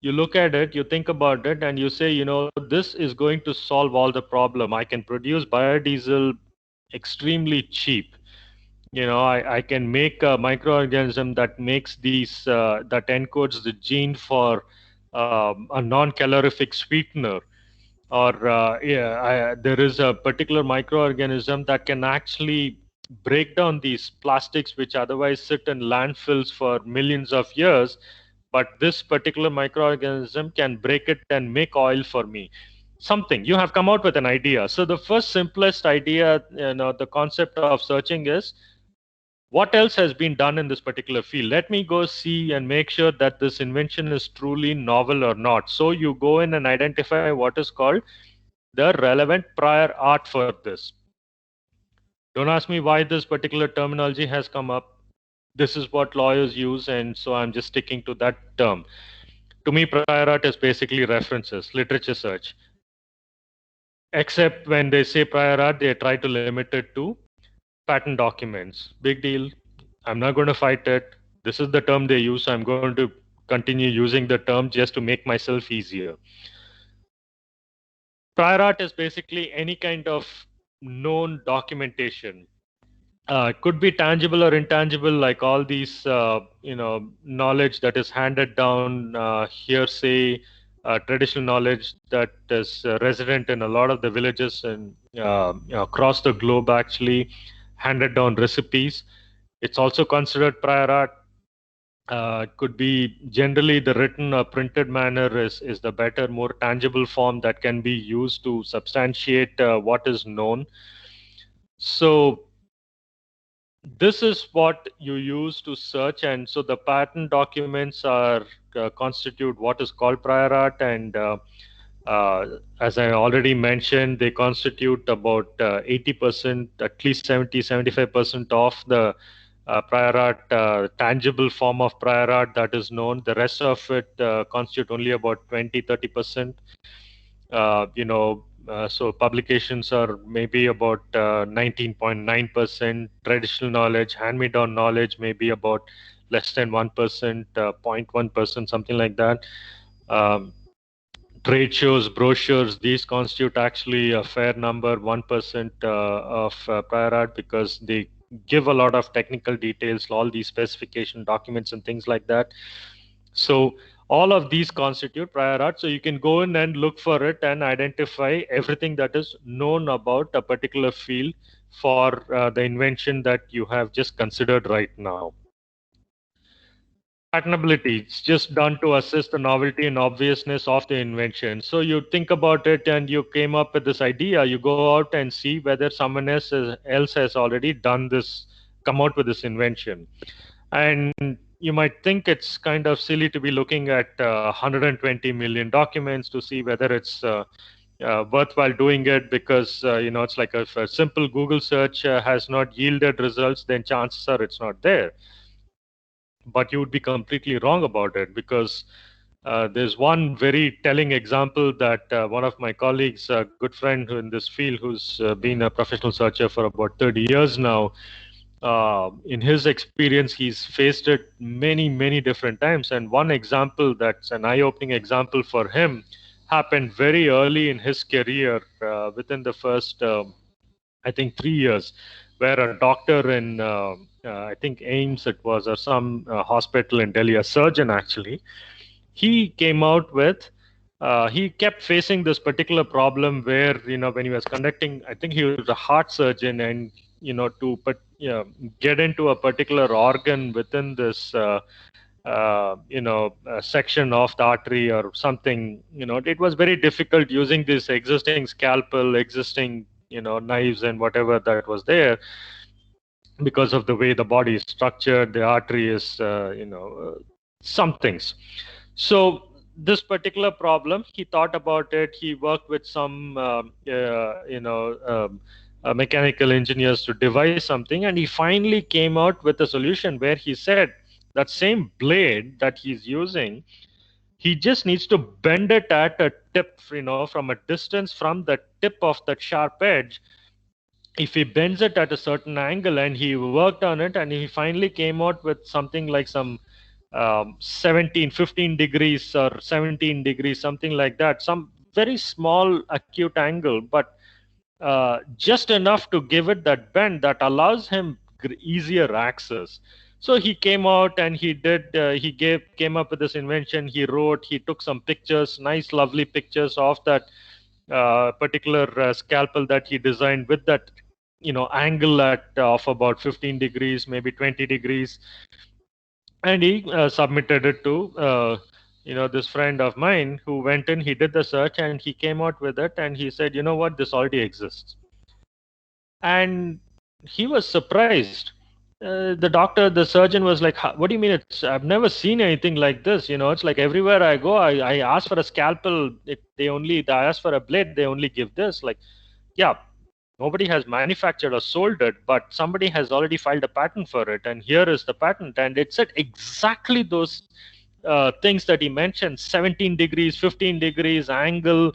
you look at it, you think about it, and you say, this is going to solve all the problem. I can produce biodiesel extremly cheap. I can make a microorganism that makes these, that encodes the gene for a non-calorific sweetener. Or there is a particular microorganism that can actually break down these plastics which otherwise sit in landfills for millions of years, but this particular microorganism can break it and make oil for me. Something you have come out with an idea. So the first simplest idea, the concept of searching is, what else has been done in this particular field? Let me go see and make sure that this invention is truly novel or not. So you go in and identify what is called the relevant prior art for this. Don't ask me why this particular terminology has come up. This is what lawyers use, and so I'm just sticking to that term. To me, prior art is basically references, literature search. Except when they say prior art, they try to limit it to patent documents. Big deal. I'm not going to fight it. This is the term they use. So I'm going to continue using the term just to make myself easier. Prior art is basically any kind of known documentation. It could be tangible or intangible, like all these, knowledge that is handed down, hearsay, traditional knowledge that is resident in a lot of the villages and across the globe, actually handed down recipes. It's also considered prior art. It could be generally the written or printed manner is the better, more tangible form that can be used to substantiate what is known. So this is what you use to search, and so the patent documents are constitute what is called prior art, and as I already mentioned, they constitute about 80%, at least 70-75% of the prior art, tangible form of prior art that is known. The rest of it constitute only about 20-30%. So publications are maybe about 19.9%. Traditional knowledge, hand-me-down knowledge, maybe about less than 1%, 0.1%, something like that. Trade shows, brochures, these constitute actually a fair number, 1% of prior art, because they give a lot of technical details, all these specification documents and things like that. So all of these constitute prior art. So you can go in and look for it and identify everything that is known about a particular field for the invention that you have just considered right now. Patentability, it's just done to assess the novelty and obviousness of the invention. So you think about it and you came up with this idea, you go out and see whether someone else has already done this, come out with this invention. And you might think it's kind of silly to be looking at 120 million documents to see whether it's worthwhile doing it, because it's like if a simple Google search has not yielded results, then chances are it's not there. But you would be completely wrong about it, because there's one very telling example that one of my colleagues, a good friend in this field, who's been a professional searcher for about 30 years now, in his experience, he's faced it many different times. And one example that's an eye-opening example for him happened very early in his career, within the first, I think, 3 years, where a doctor in, I think AIIMS it was, or some hospital in Delhi, a surgeon actually, he came out with, he kept facing this particular problem where, when he was conducting, I think he was a heart surgeon, and, to get into a particular organ within this, section of the artery or something, it was very difficult using this existing scalpel, existing, knives and whatever that was there, because of the way the body is structured, the artery is, some things. So this particular problem, he thought about it. He worked with some, mechanical engineers to devise something, and he finally came out with a solution where he said that same blade that he's using, he just needs to bend it at a tip, from a distance from the tip of that sharp edge. If he bends it at a certain angle, and he worked on it, and he finally came out with something like some 15 degrees or 17 degrees, something like that, some very small acute angle, but just enough to give it that bend that allows him easier access. So he came out and he came up with this invention. He wrote, he took some pictures, nice, lovely pictures of that particular scalpel that he designed with that, angle of about 15 degrees, maybe 20 degrees. And he submitted it to, this friend of mine who went in, he did the search and he came out with it, and he said, what, this already exists. And he was surprised. The surgeon was like, what do you mean? I've never seen anything like this. It's like everywhere I go, I ask for a scalpel. I ask for a blade, they only give this. Like, yeah, nobody has manufactured or sold it, but somebody has already filed a patent for it. And here is the patent. And it said exactly those things that he mentioned: 17 degrees, 15 degrees, angle,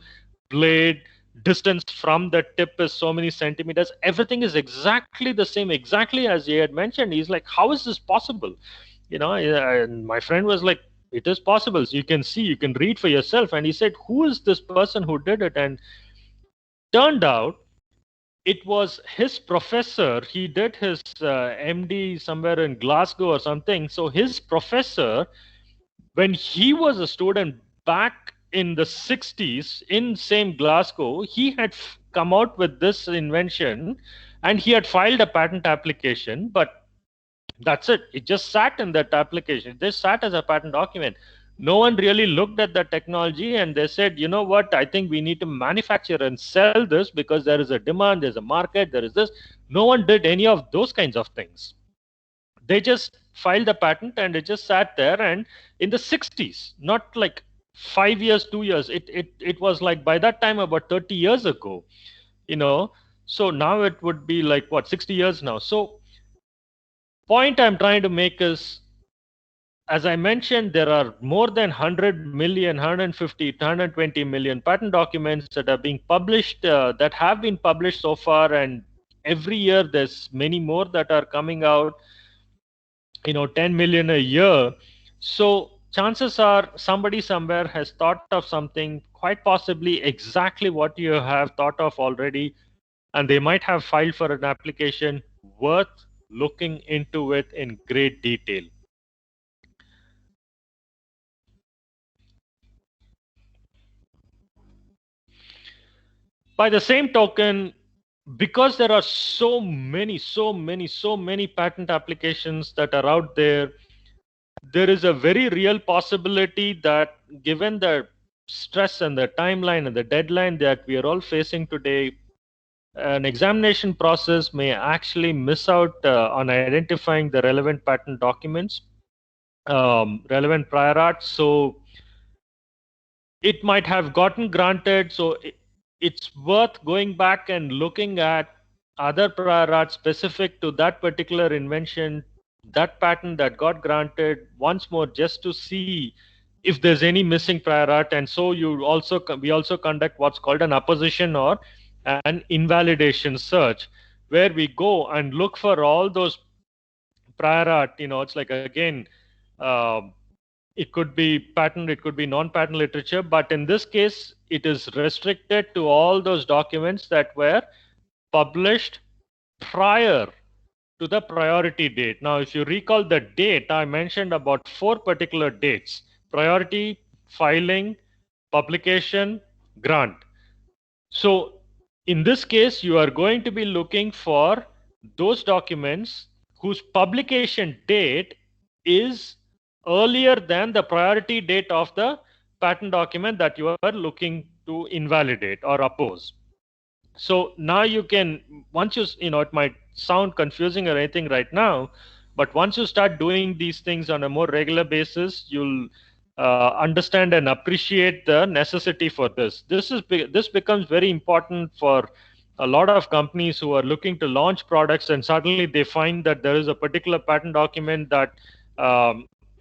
blade, distance from the tip is so many centimeters. Everything is exactly the same, exactly as he had mentioned. He's like, how is this possible? And my friend was like, it is possible. So you can see, you can read for yourself. And he said, who is this person who did it? And turned out it was his professor. He did his MD somewhere in Glasgow or something. So his professor, when he was a student back in the 60s in same Glasgow, he had come out with this invention and he had filed a patent application, but that's it. It just sat in that application. It just sat as a patent document. No one really looked at the technology and they said, you know what, I think we need to manufacture and sell this because there is a demand, there's a market, there is this. No one did any of those kinds of things. They just filed the patent and it just sat there. And in the 60s, not like 5 years, 2 years, it was like by that time about 30 years ago, you know. So now it would be like what, 60 years now. So point I'm trying to make is, as I mentioned, there are more than 100 million, 150, 120 million patent documents that are being published, that have been published so far, and every year there's many more that are coming out, 10 million a year. So chances are somebody somewhere has thought of something, quite possibly exactly what you have thought of already, and they might have filed for an application worth looking into it in great detail. By the same token, because there are so many patent applications that are out there, there is a very real possibility that, given the stress and the timeline and the deadline that we are all facing today, an examination process may actually miss out on identifying the relevant patent documents, relevant prior art. So it might have gotten granted. So it's worth going back and looking at other prior art specific to that particular invention, that patent that got granted once more, just to see if there's any missing prior art. And so we also conduct what's called an opposition or an invalidation search, where we go and look for all those prior art. It's like, again, it could be patent, it could be non-patent literature, but in this case, it is restricted to all those documents that were published prior to the priority date. Now, if you recall the date, I mentioned about 4 particular dates: priority, filing, publication, grant. So in this case, you are going to be looking for those documents whose publication date is earlier than the priority date of the patent document that you are looking to invalidate or oppose. So now you can, once it might sound confusing or anything right now, but once you start doing these things on a more regular basis, you'll understand and appreciate the necessity for this. This becomes very important for a lot of companies who are looking to launch products, and suddenly they find that there is a particular patent document that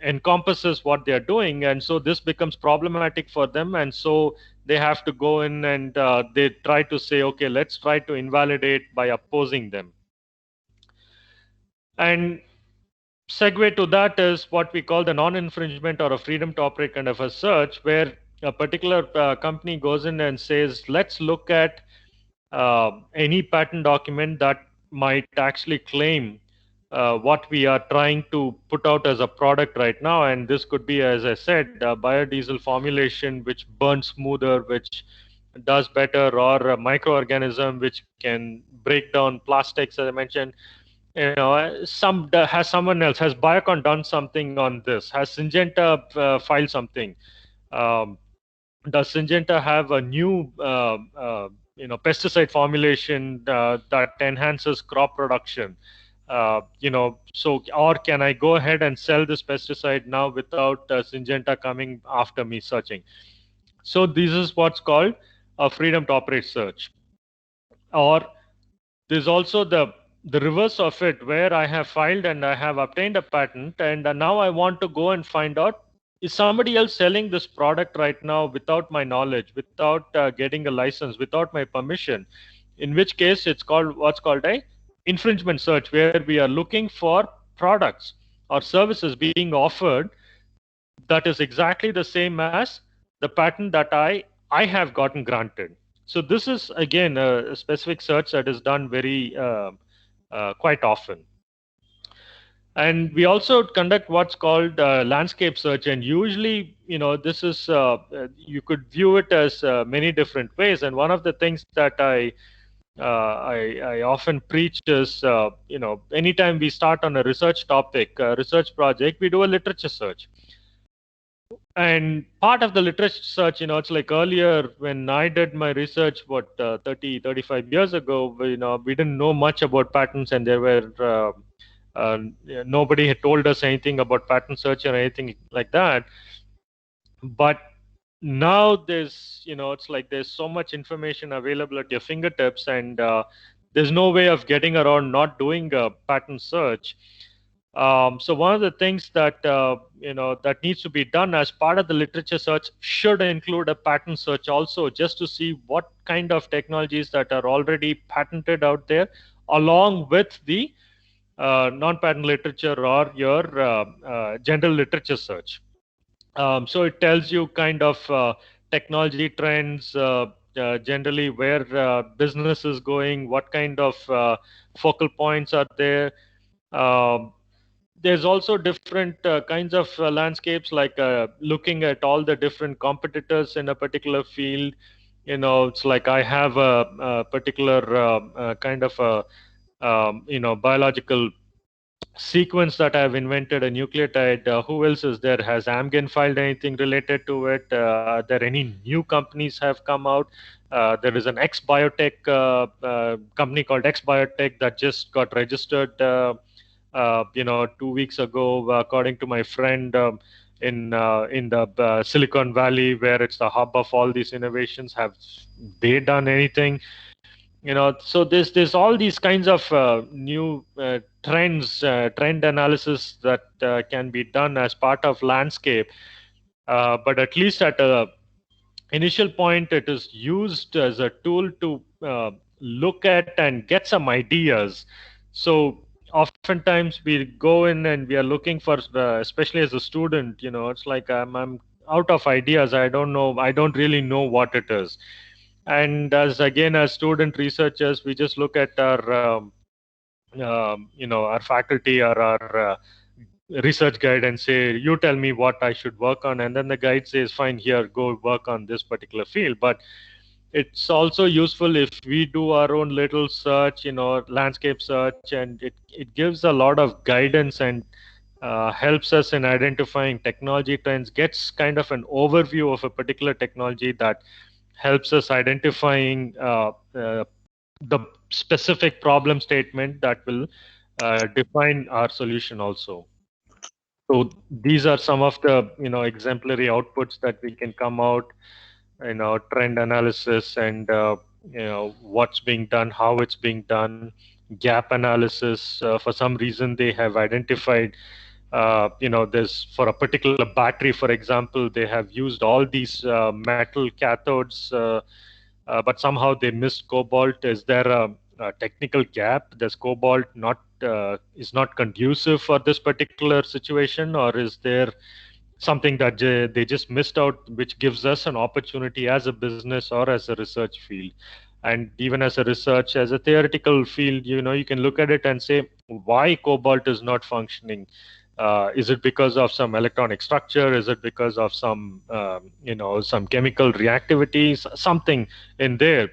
encompasses what they are doing, and so this becomes problematic for them, and so they have to go in and they try to say, okay, let's try to invalidate by opposing them. And segue to that is what we call the non-infringement or a freedom to operate kind of a search, where a particular company goes in and says, let's look at any patent document that might actually claim what we are trying to put out as a product right now. And this could be, as I said, biodiesel formulation which burns smoother, which does better, or a microorganism which can break down plastics, as I mentioned. Has someone else, has Biocon done something on this? Has Syngenta filed something? Does Syngenta have a new pesticide formulation that enhances crop production? So, or can I go ahead and sell this pesticide now without Syngenta coming after me searching? So this is what's called a freedom to operate search. Or there's also the reverse of it, where I have filed and I have obtained a patent, and now I want to go and find out, is somebody else selling this product right now without my knowledge, without getting a license, without my permission? In which case, it's called what's called a infringement search, where we are looking for products or services being offered that is exactly the same as the patent that I have gotten granted. So this is, again, a specific search that is done very quite often. And we also conduct what's called landscape search. And usually, this is you could view it as many different ways. And one of the things that I often preach is, anytime we start on a research topic, a research project, we do a literature search. And part of the literature search, it's like earlier when I did my research, 35 years ago, we didn't know much about patents, and there were nobody had told us anything about patent search or anything like that. But now it's like there's so much information available at your fingertips, and there's no way of getting around not doing a patent search. So one of the things that that needs to be done as part of the literature search should include a patent search also, just to see what kind of technologies that are already patented out there, along with the non-patent literature or your general literature search. So it tells you kind of technology trends, generally where business is going, what kind of focal points are there. Um, there's also different kinds of landscapes, like looking at all the different competitors in a particular field. It's like I have a particular kind of a biological sequence that I've invented, a nucleotide. Who else is there? Has Amgen filed anything related to it? Are there any new companies have come out? There is an X Biotech company called X Biotech that just got registered 2 weeks ago, according to my friend, in the Silicon Valley, where it's the hub of all these innovations. Have they done anything? So there's all these kinds of new trend analysis that can be done as part of landscape. But at least at a initial point, it is used as a tool to look at and get some ideas. So oftentimes we go in and we are looking for, especially as a student, it's like I'm out of ideas. I don't really know what it is. And as student researchers, we just look at our our faculty or our research guide and say, you tell me what I should work on, and then the guide says, fine, here, go work on this particular field. But it's also useful if we do our own little search, landscape search, and it gives a lot of guidance and helps us in identifying technology trends, gets kind of an overview of a particular technology that helps us identifying the specific problem statement that will define our solution also. So these are some of the exemplary outputs that we can come out, trend analysis, and what's being done, how it's being done, gap analysis. For some reason, they have identified there's, for a particular battery, for example, they have used all these metal cathodes, but somehow they missed cobalt. Is there a technical gap? Does cobalt not is not conducive for this particular situation, or is there something that they just missed out, which gives us an opportunity as a business or as a research field? And even as a theoretical field, you can look at it and say, why cobalt is not functioning? Is it because of some electronic structure? Is it because of some some chemical reactivities, something in there?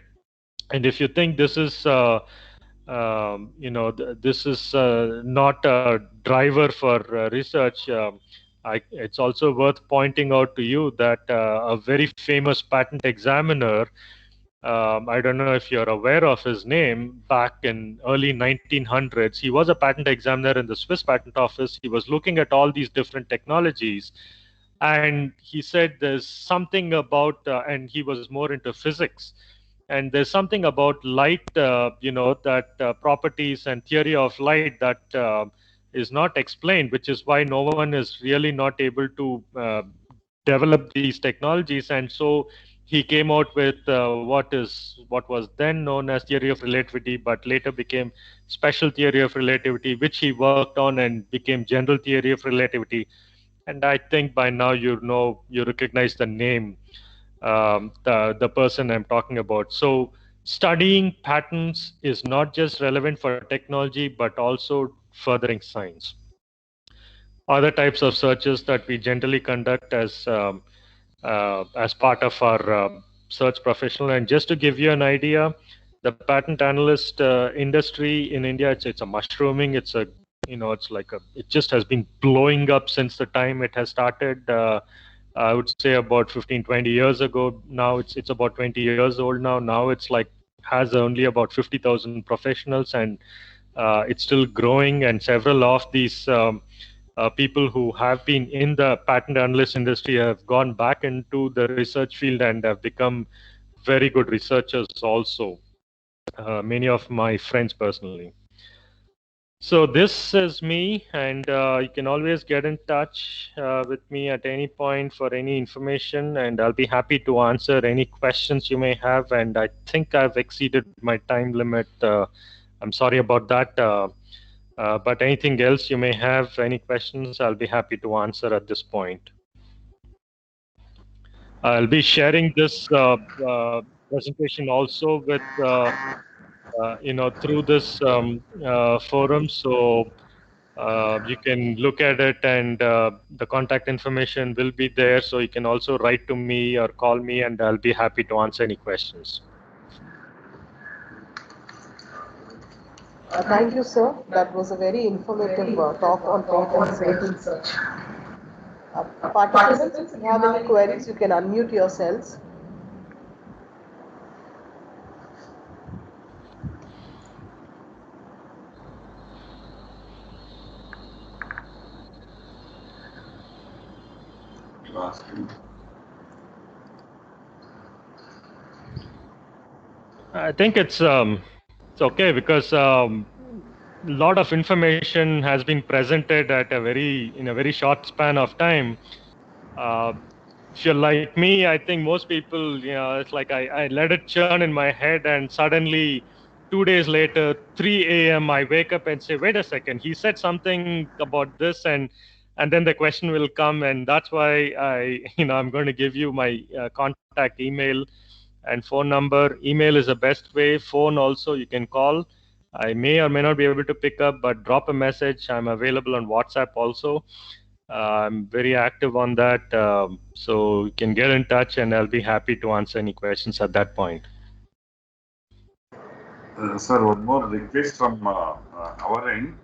And if you think this is this is not a driver for research, it's also worth pointing out to you that a very famous patent examiner, I don't know if you're aware of his name, back in early 1900s, he was a patent examiner in the Swiss Patent Office. He was looking at all these different technologies, and he said there's something about, and he was more into physics, and there's something about light, that properties and theory of light that is not explained, which is why no one is really not able to develop these technologies. And so he came out with what was then known as theory of relativity, but later became special theory of relativity, which he worked on and became general theory of relativity. And I think by now you recognize the name, the person I'm talking about. So studying patents is not just relevant for technology, but also furthering science. other types of searches that we generally conduct as part of our search professional. And just to give you an idea, the patent analyst industry in India, it's a mushrooming. It's a it's like it just has been blowing up since the time it has started. I would say about 15, 20 years ago. Now it's about 20 years old now. Now it's like has only about 50,000 professionals, and it's still growing. And several of these people who have been in the patent analyst industry have gone back into the research field and have become very good researchers also. Many of my friends personally. So this is me, and you can always get in touch with me at any point for any information, and I'll be happy to answer any questions you may have. And I think I've exceeded my time limit. I'm sorry about that. But anything else you may have, any questions, I'll be happy to answer at this point. I'll be sharing this presentation also with through this forum, so you can look at it, and the contact information will be there, so you can also write to me or call me, and I'll be happy to answer any questions. Thank you, sir. That was a very informative talk on patent search. Participants, if you have any queries, you can unmute yourselves. I think it's okay because a lot of information has been presented at in a very short span of time. If you're like me, I think most people, it's like I let it churn in my head, and suddenly 2 days later, 3 a.m., I wake up and say, wait a second, he said something about this, and then the question will come, and that's why I'm going to give you my contact email and phone number. Email is the best way. Phone also, you can call. I may or may not be able to pick up, but drop a message. I'm available on WhatsApp also. I'm very active on that, so you can get in touch, and I'll be happy to answer any questions at that point. Sir, one more request from our end.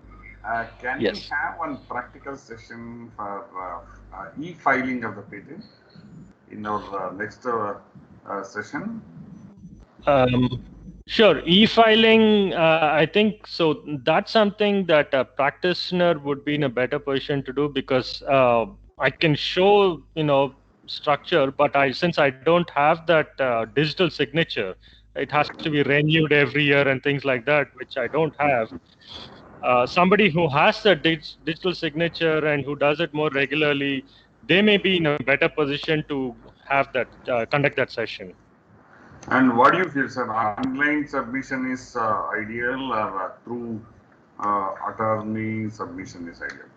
Can Yes. we have one practical session for e-filing of the patent in our next session? Sure. E-filing, I think so. That's something that a practitioner would be in a better position to do, because I can show, structure, but since I don't have that digital signature, it has to be renewed every year and things like that, which I don't have. Somebody who has the digital signature and who does it more regularly, they may be in a better position to have that conduct that session. And what do you feel, sir? Online submission is ideal, or through attorney submission is ideal?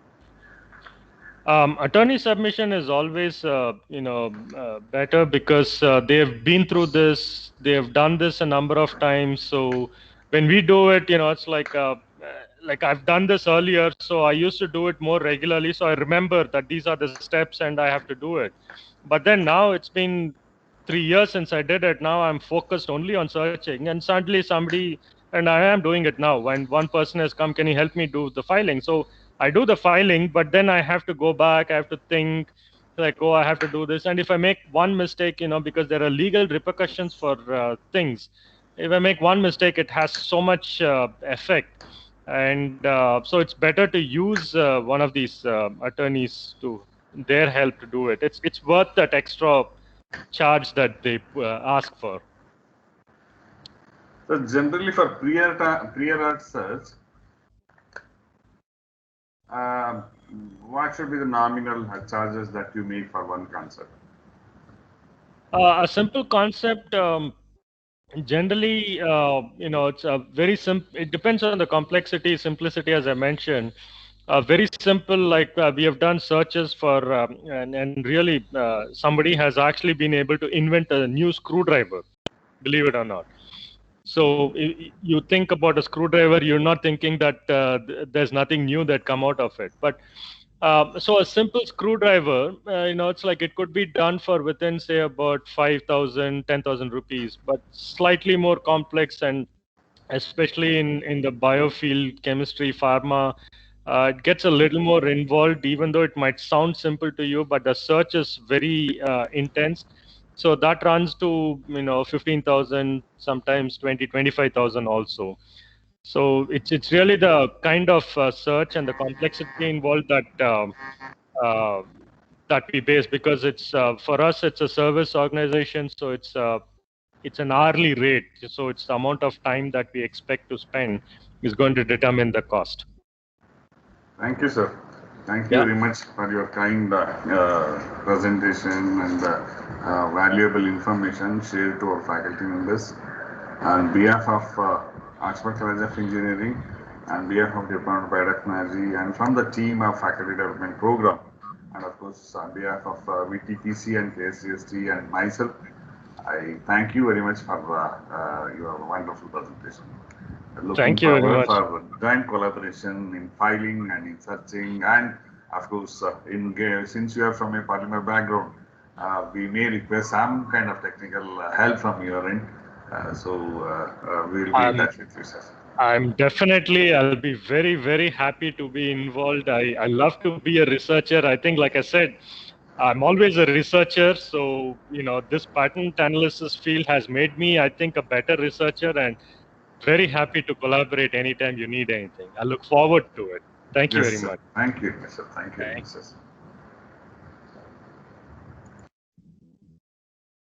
Attorney submission is always, better, because they have been through this. They have done this a number of times. So when we do it, it's like I've done this earlier, so I used to do it more regularly. So I remember that these are the steps, and I have to do it. But then now it's been 3 years since I did it. Now I'm focused only on searching, and suddenly somebody, and I am doing it now. When one person has come, can you help me do the filing? So I do the filing, but then I have to go back. I have to think like, oh, I have to do this. And if I make one mistake, because there are legal repercussions for things. If I make one mistake, it has so much effect. And so it's better to use one of these attorneys to their help to do it. It's worth that extra charge that they ask for. So generally for prior art search, what should be the nominal charges that you make for one concept? A simple concept, generally, it's a very simple. It depends on the complexity, simplicity, as I mentioned. Very simple, like we have done searches for, and really, somebody has actually been able to invent a new screwdriver, believe it or not. So you think about a screwdriver, you're not thinking that there's nothing new that come out of it. But So a simple screwdriver, it's like it could be done for within, say, about 5,000, 10,000 rupees, but slightly more complex, and especially in the biofield, chemistry, pharma, it gets a little more involved, even though it might sound simple to you, but the search is very intense. So that runs to, 15,000, sometimes 20, 25,000 also. So it's really the kind of search and the complexity involved uh, that we base, because it's for us it's a service organization, so it's an hourly rate. So it's the amount of time that we expect to spend is going to determine the cost. Thank you, sir. Thank you very much for your kind presentation and valuable information shared to our faculty members. On behalf of Oxford College of Engineering, on behalf of Department of Biotechnology, and from the team of Faculty Development Program, and of course on behalf of VTPC and KSGST and myself, I thank you very much for your wonderful presentation. Looking Thank you very forward much. for joint collaboration in filing and in searching, and of course, since you are from a polymer background, we may request some kind of technical help from your end. We will be in touch with you, sir. I'll be very, very happy to be involved. I love to be a researcher. I think, like I said, I'm always a researcher. So, this patent analysis field has made me, I think, a better researcher, and very happy to collaborate anytime you need anything. I look forward to it. Thank you very much. Thank you, sir. Thank you, sir.